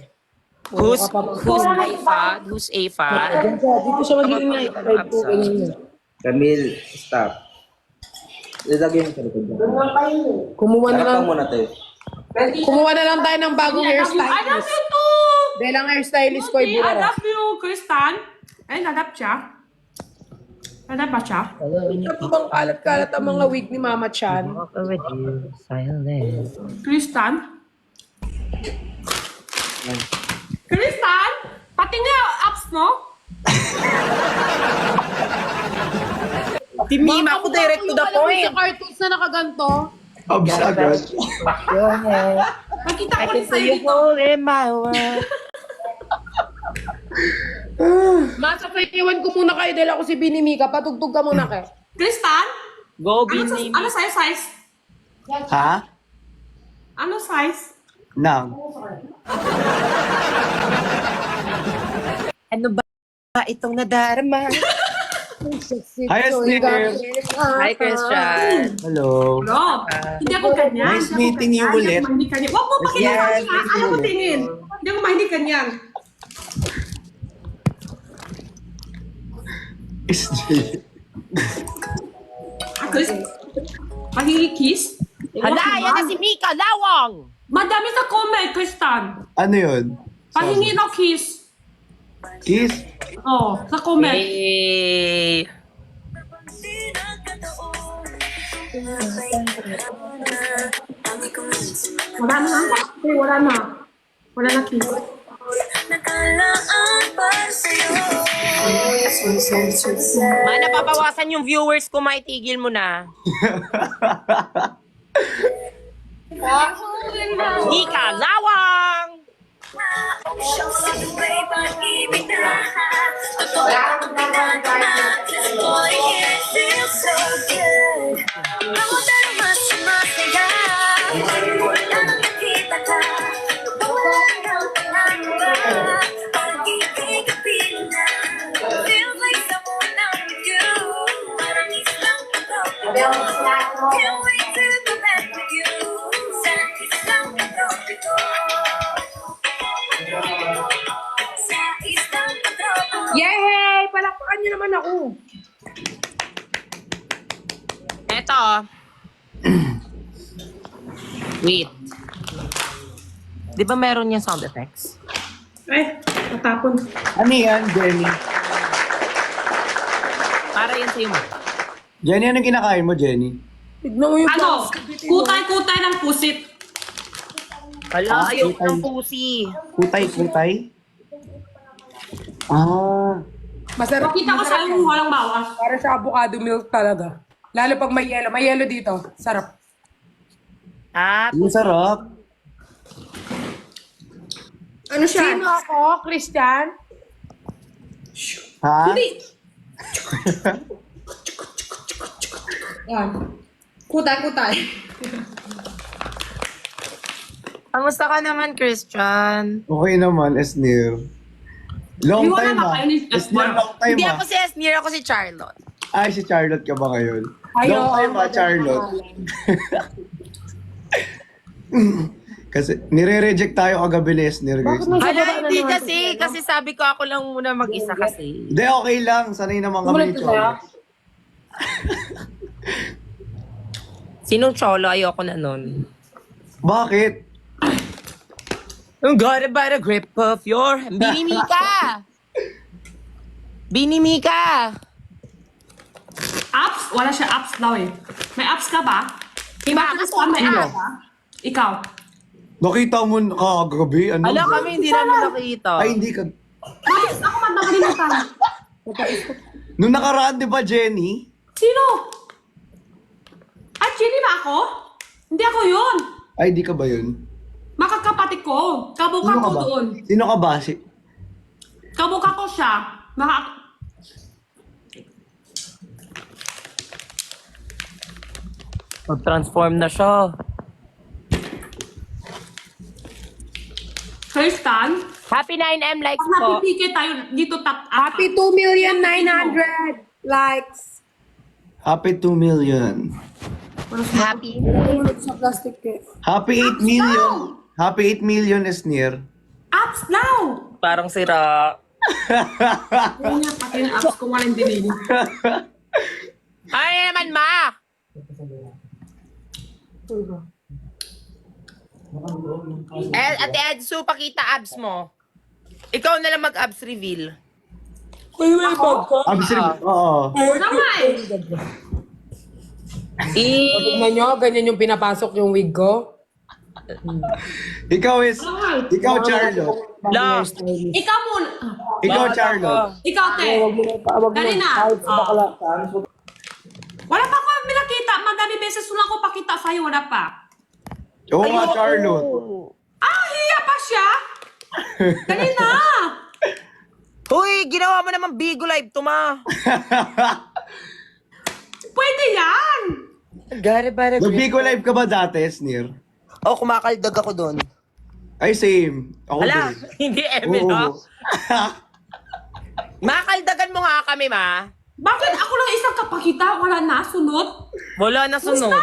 Speaker 1: Who's AFAD? Who's AFAD?
Speaker 2: Dito siya mag-iingay. Kahit po, ganyan.
Speaker 6: Camille, stop. Ilagay mo sa likod niya.
Speaker 2: Kumuha na lang.
Speaker 6: Harap ka muna tayo.
Speaker 2: Kumuha na lang tayo ng bagong
Speaker 3: I love
Speaker 2: hairstylist.
Speaker 3: you too!
Speaker 2: Dahil ang hairstylist ko ay
Speaker 3: I
Speaker 2: burara.
Speaker 3: love you, Kristan. Ay, nadap siya. Nadap ba siya?
Speaker 2: Ibang kalat-kalat ang mga wig ni Mama Chan.
Speaker 3: Kristan? Kristan? Pati nga apps mo?
Speaker 1: Timima ako direct to the
Speaker 2: Alam mo
Speaker 1: point.
Speaker 2: sa cartoons na nakaganto?
Speaker 6: Abs agad.
Speaker 3: Magkita
Speaker 1: I
Speaker 3: ko
Speaker 1: can
Speaker 3: rin
Speaker 1: see
Speaker 3: sa'yo
Speaker 1: you
Speaker 3: dito.
Speaker 1: all in my world.
Speaker 2: Masasayawan ko muna kayo dahil ako si Binimika. Patugtog ka muna kayo.
Speaker 3: Kristan?
Speaker 1: Go,
Speaker 3: Ano sa'yo size?
Speaker 6: Ha?
Speaker 3: Ano size?
Speaker 6: Nang.
Speaker 1: Ano ba itong nadarama?
Speaker 5: Hi, Esther.
Speaker 1: Hi, Christian.
Speaker 5: Hello.
Speaker 3: Bro, hindi ako ganyan.
Speaker 5: Nice
Speaker 3: Hindi ako
Speaker 5: meeting you
Speaker 3: ganyan.
Speaker 5: ulit.
Speaker 3: Hindi ako mahilig ganyan. Huwag mo pakinggan
Speaker 5: Yes,
Speaker 3: sa akin, ha?
Speaker 5: meeting
Speaker 3: Ayaw ko
Speaker 5: ulit.
Speaker 3: tingin. Hindi ako mahilig ganyan. Chris, mahilig kiss?
Speaker 1: Hala, yan na si Mika Lawang.
Speaker 3: Madami sa comment, Kristan.
Speaker 5: Ano yun?
Speaker 3: Pahingi ng kiss.
Speaker 5: Kiss?
Speaker 3: Oh, sa comment.
Speaker 1: Eh,
Speaker 3: Wala na. Okay, wala na. Wala na kiss.
Speaker 1: ma, napapawasan yung viewers ko, maitigil mo na. Mika Lawang.
Speaker 7: Can't wait to go back with you. Sa isang tropiko. Sa isang tropiko.
Speaker 2: Yay! Palakpakan niyo naman ako.
Speaker 1: Eto. Wait. Di ba meron yung sound effects?
Speaker 3: Eh, natapon.
Speaker 5: Ano yan, Jenny?
Speaker 1: Para yan sa'yo mo.
Speaker 5: Jenny, anong kinakain mo, Jenny?
Speaker 2: Tignan mo yung
Speaker 3: Ano? Kutay-kutay ng pusit.
Speaker 1: Hala, ayaw ko
Speaker 5: kutay.
Speaker 1: ng pusi.
Speaker 5: Kutay? Ah.
Speaker 2: Masarap.
Speaker 3: Pakita ko sa'yo kung walang bawas.
Speaker 2: Para sa avocado milk talaga. Lalo pag may yelo. May yelo dito. Sarap.
Speaker 1: At,
Speaker 5: Ang sarap.
Speaker 2: Ano siya? Sino ako, Christian?
Speaker 5: Ha?
Speaker 2: Yan. Kutay-kutay.
Speaker 1: kamusta ka naman, Christian?
Speaker 5: Okay naman, Esnir. Long
Speaker 3: Iwan
Speaker 5: time
Speaker 3: na ba
Speaker 5: ah.
Speaker 3: kayo ni
Speaker 5: Esnir, long time
Speaker 1: Hindi
Speaker 5: ah.
Speaker 1: ako si Esnir, ako si Charlotte.
Speaker 5: Ay, si Charlotte ka ba ngayon?
Speaker 2: Ayaw,
Speaker 5: Long time ah,
Speaker 2: ang
Speaker 5: Charlotte. Kasi nire-reject tayo kagabi ni Esnir, guys.
Speaker 1: Hala, hindi kasi. Kasi sabi ko ako lang muna mag-isa kasi.
Speaker 5: Hindi, okay lang. Sanay naman kami ni Cholo.
Speaker 1: Sinong cholo? Ayoko na nun.
Speaker 5: Bakit?
Speaker 1: Got it by the grip of your... Bini Mika! Bini Mika!
Speaker 3: Apps? Wala siya apps daw eh. May apps ka ba? Bakit ka may apps ka? Ikaw.
Speaker 5: Nakita mo kagabi? Ano?
Speaker 1: Ala, kami hindi namin nakita.
Speaker 5: Ay, hindi ka...
Speaker 3: Bakit ako magdakalimutan?
Speaker 5: Nung nakaraan, di ba, Jenny?
Speaker 3: Sino? Ay, Jenny ba ako? Hindi ako yun.
Speaker 5: Ay, di ka ba yun?
Speaker 3: Makakapatid ko. Kabuka
Speaker 5: Sino ka
Speaker 3: ko
Speaker 5: ba?
Speaker 3: doon.
Speaker 5: Sino ka ba?
Speaker 3: Kabuka ko siya.
Speaker 1: Mag-transform na siya.
Speaker 3: Tristan,
Speaker 1: Happy 9M likes
Speaker 3: pag
Speaker 1: po.
Speaker 3: napipigil tayo dito
Speaker 2: Happy 2,900,000 likes.
Speaker 5: Happy 2 million.
Speaker 1: Happy.
Speaker 2: Sa plastic eh.
Speaker 5: Happy 8 million. Happy 8 million, Esnir.
Speaker 3: apps now!
Speaker 1: Parang sira.
Speaker 3: Yun nga, pati yung apps ko walang dinig.
Speaker 1: Ay naman, ma! Ate Edsu, pakita abs mo. Ikaw na lang mag-abs reveal.
Speaker 2: Uy, may bag ka.
Speaker 5: Oo.
Speaker 3: Wala nga eh.
Speaker 2: Tignan nyo, ganyan yung pinapasok yung wig ko.
Speaker 5: Ikaw Charlotte.
Speaker 1: La.
Speaker 3: Ikaw muna.
Speaker 5: Ikaw, Charlotte.
Speaker 3: Ikaw, te. Dali na. Wala pa ako pinakita. Madami beses lang ko pakita sa'yo. Wala pa.
Speaker 5: Oo nga, Charlotte.
Speaker 3: Ah, hiya pa siya? Dali na.
Speaker 1: Uy, ginawa mo naman Bigo Live to, ma.
Speaker 3: Pwede yan.
Speaker 1: Gary ba
Speaker 5: Nag-Bigo live ka ba dati, Esnir?
Speaker 1: Oh, kumakaldag ako doon.
Speaker 5: Ay, same. Ako
Speaker 1: Hala,
Speaker 5: din.
Speaker 1: hindi Emil,
Speaker 5: Oo.
Speaker 1: ha? Makaldagan mo nga kami, ma.
Speaker 3: Bakit ako lang isang kapakita? Wala na, sunod?
Speaker 1: Wala na sunod.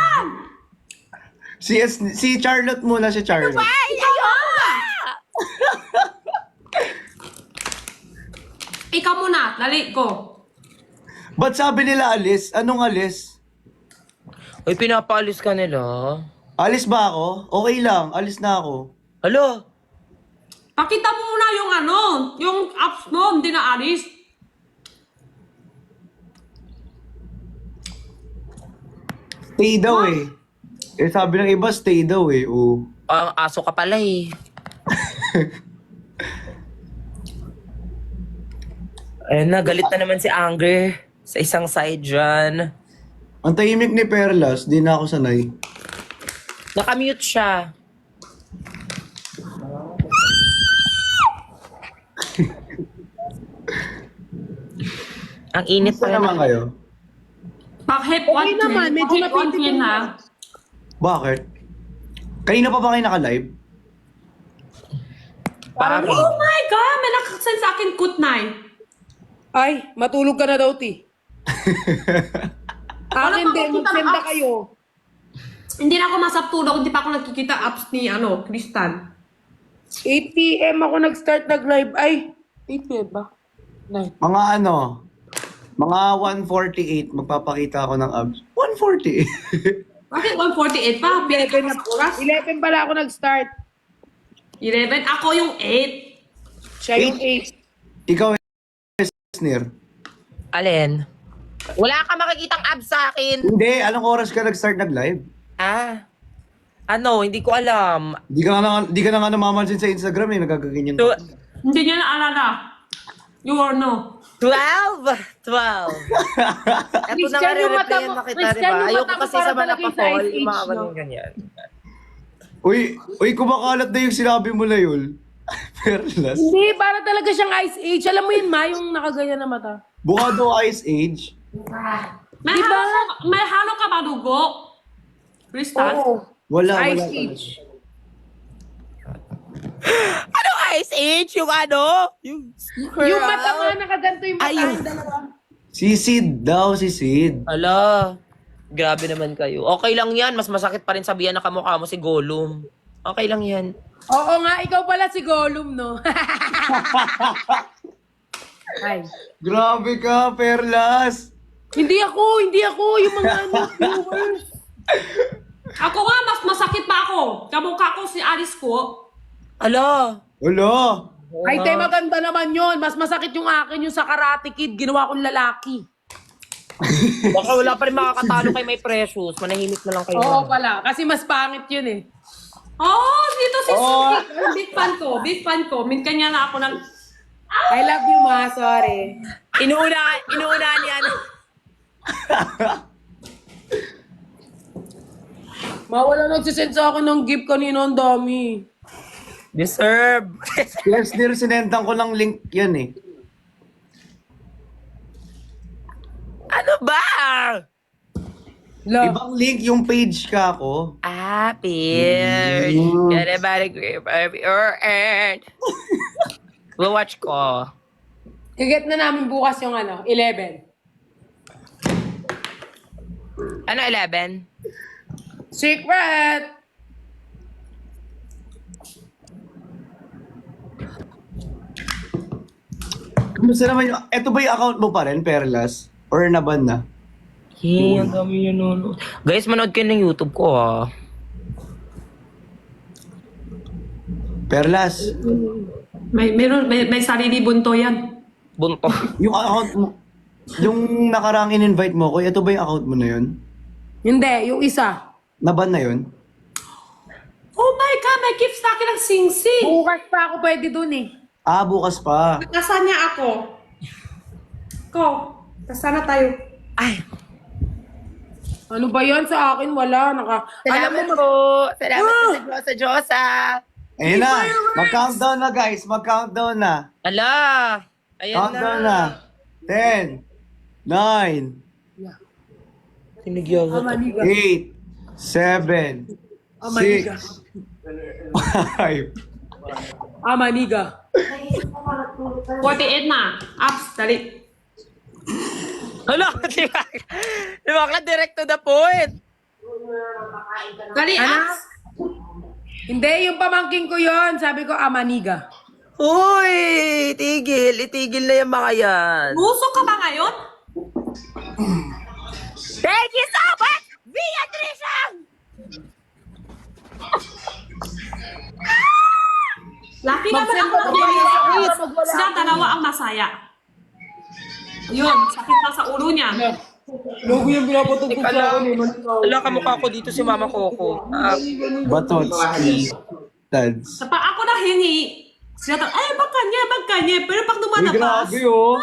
Speaker 5: Si Charlotte muna, si Charlotte.
Speaker 1: Ay, ayun!
Speaker 3: Ikaw muna, dali ko.
Speaker 5: Ba't sabi nila alis? Anong alis?
Speaker 1: Uy, pinapaalis ka nila.
Speaker 5: Alis ba ako? Okay lang, alis na ako.
Speaker 1: Alo?
Speaker 3: Pakita mo muna yung yung apps mo, hindi na alis.
Speaker 5: Stay daw eh. Eh sabi ng iba, stay daw eh. Oo.
Speaker 1: Ang aso ka pala eh. Ayun na, galit na naman si Anger sa isang side dyan.
Speaker 5: Ang tahimik ni Perlas, di na ako sanay.
Speaker 1: Nakamute siya. Ang init
Speaker 5: Kumusta
Speaker 1: pa
Speaker 5: naman kayo?
Speaker 3: Bakit?
Speaker 2: Okay naman, medyo napinti
Speaker 3: yan, ha?
Speaker 5: Bakit? Kanina pa ba kayo naka-live?
Speaker 1: Parang
Speaker 3: Oh my God! May nakasend sa akin kutnay.
Speaker 2: Ay, matulog ka na daw, ti. Akin din,
Speaker 3: pa
Speaker 2: magsenda
Speaker 3: apps.
Speaker 2: kayo.
Speaker 3: Hindi na ako masaptulog, hindi pa ako nakikita apps ni, Kristan.
Speaker 2: 8 p.m. ako nag-start nag-live. Ay, 8 p.m. ba? 9.
Speaker 5: Mga mga 148, magpapakita ako ng abs. 148?
Speaker 3: Bakit 148 pa?
Speaker 2: 11 na oras. 11 pala ako nag-start.
Speaker 3: 11? Ako yung 8.
Speaker 2: Siya yung 8.
Speaker 5: Ikaw, Esner.
Speaker 1: Alin? Wala ka makikitang abs sa akin.
Speaker 5: Hindi, anong oras ka nag-start nag-live?
Speaker 1: Ah. Ano, hindi ko alam.
Speaker 5: Di ka na nga namamansin sa Instagram eh, nagkakaganyan.
Speaker 1: Tu-
Speaker 3: Hindi niya naalala. You or no?
Speaker 1: 12! 12. Eto na nga
Speaker 2: Christian, yung mata
Speaker 1: re-replyan
Speaker 2: mo-
Speaker 1: na kita,
Speaker 2: Christian,
Speaker 1: diba?
Speaker 2: yung
Speaker 1: Ayoko
Speaker 2: mata mo
Speaker 1: kasi
Speaker 2: para
Speaker 1: sa mga
Speaker 2: talaga yung
Speaker 1: napapol,
Speaker 2: size
Speaker 1: yung mga
Speaker 2: H, no?
Speaker 1: ganyan.
Speaker 5: Uy, kumakalat na yung sinabi mo na yun. Perlas.
Speaker 2: Hindi, para talaga siyang ice age. Alam mo yun, Ma, yung nakaganyan na mata.
Speaker 5: Buka daw Ice Age.
Speaker 3: May halo ka ba dugo? Kristal?
Speaker 2: Oo.
Speaker 5: Wala,
Speaker 2: Ice
Speaker 5: wala.
Speaker 2: age.
Speaker 1: Ano Ice Age? Yung ano?
Speaker 2: Yung mata mo, nakaganto yung mata.
Speaker 1: Ayun.
Speaker 2: Yung dalawa.
Speaker 5: Si Sid daw, si Sid.
Speaker 1: Ala, grabe naman kayo. Okay lang yan. Mas masakit pa rin sabihan na kamukha mo si Gollum. Okay lang yan.
Speaker 2: Oo nga, ikaw pala si Gollum, no? Ay.
Speaker 5: Grabe ka, Perlas.
Speaker 2: Hindi ako. Yung mga viewers.
Speaker 3: Ako nga, mas masakit pa ako. Kamukha ko si Alice ko.
Speaker 1: Ala.
Speaker 5: Wala.
Speaker 2: Ay, te, maganda naman yun. Mas masakit yung akin, yung sa Karate Kid. Ginawa kong lalaki.
Speaker 1: Baka wala pa rin makakatalo kay May Precious. Manahimik na lang kayo.
Speaker 2: Oo pala. Kasi mas pangit yun eh.
Speaker 3: Oh, dito si
Speaker 5: Oh.
Speaker 3: Suki. Big fan ko. Minkan niya na ako ng...
Speaker 2: I love you, Ma. Sorry.
Speaker 1: Inuuna niya.
Speaker 2: Mawala nagsisend sa akin ng gift kanina. Ang dami.
Speaker 1: Deserve.
Speaker 5: Yes, dear, sinendan ko lang link yan eh.
Speaker 1: Ano ba?
Speaker 2: Love.
Speaker 5: Ibang link yung page ka ako.
Speaker 1: Ah, bitch. Get a body grip of your earth. We'll watch ko.
Speaker 2: Kaget na namin bukas yung 11.
Speaker 1: Ano, 11?
Speaker 2: Secret!
Speaker 5: Kamusta naman yung... Ito ba yung account mo pa rin, Perlas? Or naban na?
Speaker 1: Hey, ang dami yun nun. Guys, manood kayo ng YouTube ko, ah.
Speaker 5: Perlas,
Speaker 3: May sarili bunto yan.
Speaker 1: Bunto.
Speaker 5: yung account mo... Yung nakarang in-invite mo ko, ito ba yung account mo na yun?
Speaker 2: Hindi, yung isa.
Speaker 5: Naban na yun?
Speaker 3: Oh my God, may gift sa akin ng sing-sing.
Speaker 2: Bukas pa ako pwede dun eh.
Speaker 5: Ah, bukas pa.
Speaker 3: Nasaan niya ako? Ko, nasaan na tayo?
Speaker 1: Ay,
Speaker 2: Ano ba yan sa akin? Wala.
Speaker 1: salamat po. Salamat sa Diyosa.
Speaker 5: Ayun na. Mag-countdown na, guys. Mag-countdown na.
Speaker 1: Ala. Ayan
Speaker 5: Countdown
Speaker 1: na.
Speaker 5: na. 10, 9,
Speaker 1: Sinigyan ko.
Speaker 5: 8, 7, 6, 5,
Speaker 2: Amaniga.
Speaker 3: 48 na. Apps, dali.
Speaker 1: Hala, di ba? Direct to the point.
Speaker 3: Dali,
Speaker 2: Ano? Hindi, yung pamangking ko yon. Sabi ko, Amaniga.
Speaker 1: Uy, itigil na yung mga yan.
Speaker 3: Puso ka ba ngayon?
Speaker 1: Thank you so much, Beatrice!
Speaker 3: Laki naman ang sila dalawa ang masaya. Yun, sakit na sa ulo niya.
Speaker 2: Logo yung pinapatugtog sa akin eh.
Speaker 1: Wala kamukha ko dito si Mama Coco.
Speaker 5: Batots. Dads.
Speaker 3: Sa pa ako nahingi, sila ay, bagkanya. Pero pag
Speaker 5: Uy,
Speaker 3: lumalabas,
Speaker 5: grabe oh.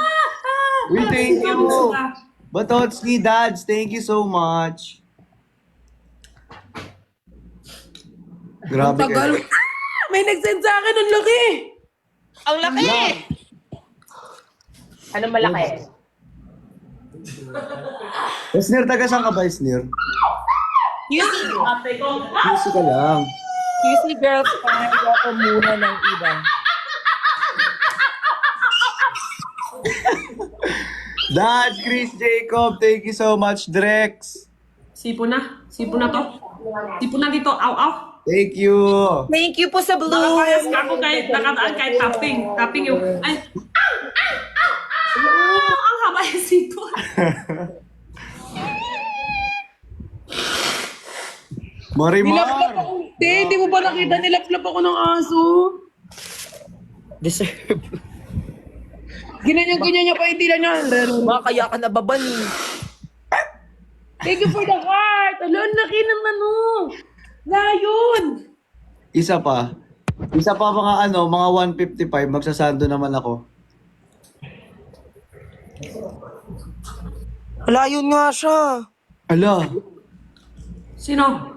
Speaker 5: Uy,
Speaker 3: parang
Speaker 5: thank
Speaker 3: sila
Speaker 5: you.
Speaker 3: sila.
Speaker 5: Batotski, dads, thank you so much. Grabe
Speaker 2: Tagal.
Speaker 5: kayo.
Speaker 2: May nag-send sa akin, ang laki.
Speaker 1: Ang laki! Ano malaki?
Speaker 5: Esner, taga saan ka ba, Esner?
Speaker 3: Ate ko,
Speaker 5: Easy ka lang.
Speaker 1: Kissy girls, pangalawa ko muna ng iba.
Speaker 5: Dad, Chris, Jacob, thank you so much. Drex,
Speaker 3: sipo na to. Sipo na dito, aw.
Speaker 5: thank you.
Speaker 1: Thank you po sa blue.
Speaker 3: Nakapayas ka ako nakadaan kahit tapping yung, ay, ang haba yung sipo.
Speaker 5: Marimar.
Speaker 2: Hindi mo ba nakita? Nilaplap ako ng aso.
Speaker 1: Deserve.
Speaker 2: Ganyan niya pa, hindi lang niya.
Speaker 1: Mga kaya ka nababan.
Speaker 2: Thank you for the heart. Alam, laki naman oh. Layon.
Speaker 5: Isa pa mga mga 155, magsasando naman ako.
Speaker 1: Wala, yun nga siya.
Speaker 5: Ala,
Speaker 3: Sino?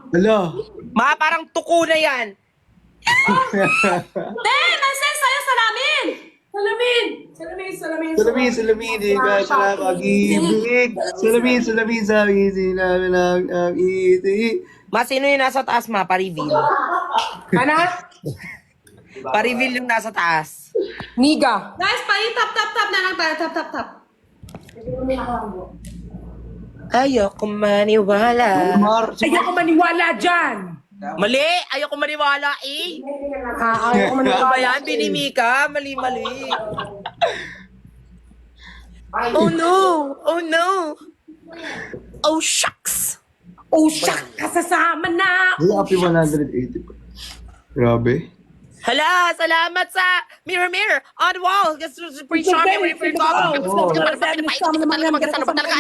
Speaker 1: Ma, parang tuko na yan.
Speaker 3: Message sa'yo, salamin!
Speaker 5: salamin, di ba sa pag-ibig. Salamin, sa sinabi lang ang iti.
Speaker 1: Ma, sino yung nasa taas, ma? Pa-reveal.
Speaker 2: Ano?
Speaker 1: Pa-reveal yung nasa taas.
Speaker 2: Niga.
Speaker 3: Guys, tap na lang tayo, tap.
Speaker 1: Ayoko maniwala.
Speaker 5: Mar,
Speaker 2: Ayaw ko maniwala dyan.
Speaker 1: Mali! Ayoko maniwala eh!
Speaker 2: Ayaw ko
Speaker 1: Ano
Speaker 2: maniwala.
Speaker 1: ba yan? Binimika? Mali. Oh no! Oh shucks!
Speaker 2: Oh, shuck. Kasasama na.
Speaker 5: Ay, happy 180 pa. Grabe.
Speaker 1: Hala! Salamat sa Mirror on the wall! Gusto pretty charming when you're talking.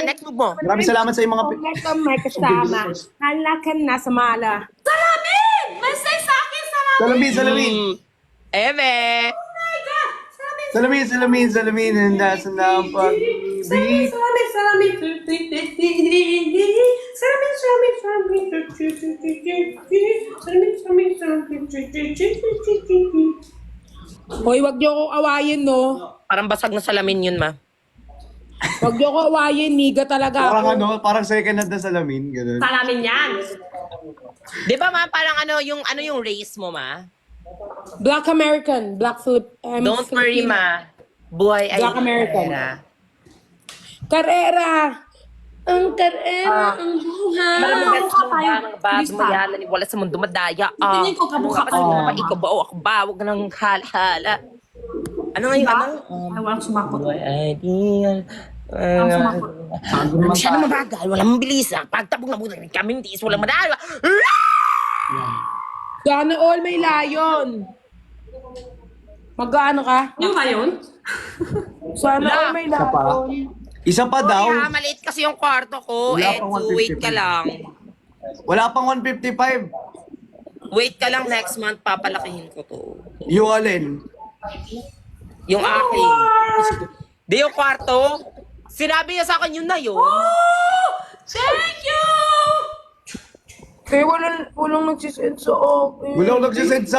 Speaker 1: Next move mo.
Speaker 5: Maraming salamat sa iyong mga...
Speaker 2: May kasama. Halakan na sa mala.
Speaker 3: Salamin! Message sa akin, salamin!
Speaker 5: Salamin.
Speaker 1: Eme!
Speaker 3: Oh my God!
Speaker 5: Salamin. Handa sa ng pag-ibig.
Speaker 2: Hoy, wag niyo ko awayin, no?
Speaker 1: Parang basag na salamin yun, ma.
Speaker 2: Wag niyo ko awayin, niga talaga
Speaker 5: Parang
Speaker 2: ako.
Speaker 5: parang second hand na salamin. Ganun.
Speaker 3: Salamin yan!
Speaker 1: Di ba, ma? Parang yung race mo, ma?
Speaker 2: Black American. Black
Speaker 1: Don't worry, ma. Buhay ay
Speaker 2: Black American.
Speaker 1: karera.
Speaker 2: Karera. Ang karera, ang buhay.
Speaker 1: Maraming beses
Speaker 3: ka
Speaker 1: mo
Speaker 3: tayo.
Speaker 1: ba, mga bad mo yan, naniwala sa mundo madaya.
Speaker 3: Tingin ko kamukha ka.
Speaker 1: Ano ba, ikaw ba o ako ba? Huwag ka nang hala-hala. Ano nga yung ano?
Speaker 3: Ay, walang sumakot.
Speaker 1: Ideal.
Speaker 3: Walang sumakot.
Speaker 1: Masyado mabagal, walang mabilis. Pagtabog na muna kami, tiis, walang madala.
Speaker 2: Sana all may layon. Mag-ano ka?
Speaker 3: Yung ba yun?
Speaker 2: Sana all may
Speaker 5: Isa pa?
Speaker 2: layon.
Speaker 5: Isa pa daw.
Speaker 1: Kaya maliit kasi yung kwarto ko.
Speaker 5: Wala
Speaker 1: Eh,
Speaker 5: pang
Speaker 1: so wait
Speaker 5: 155.
Speaker 1: ka lang.
Speaker 5: Wala pang 155.
Speaker 1: Wait ka lang next month, papalakihin ko to.
Speaker 5: Yung alin?
Speaker 1: Yung akin. Di yung kwarto. Sinabi niya sa akin yun na yun.
Speaker 3: Thank you!
Speaker 2: Kaya walang nagsisend sa akin.
Speaker 5: Walang nagsisend sa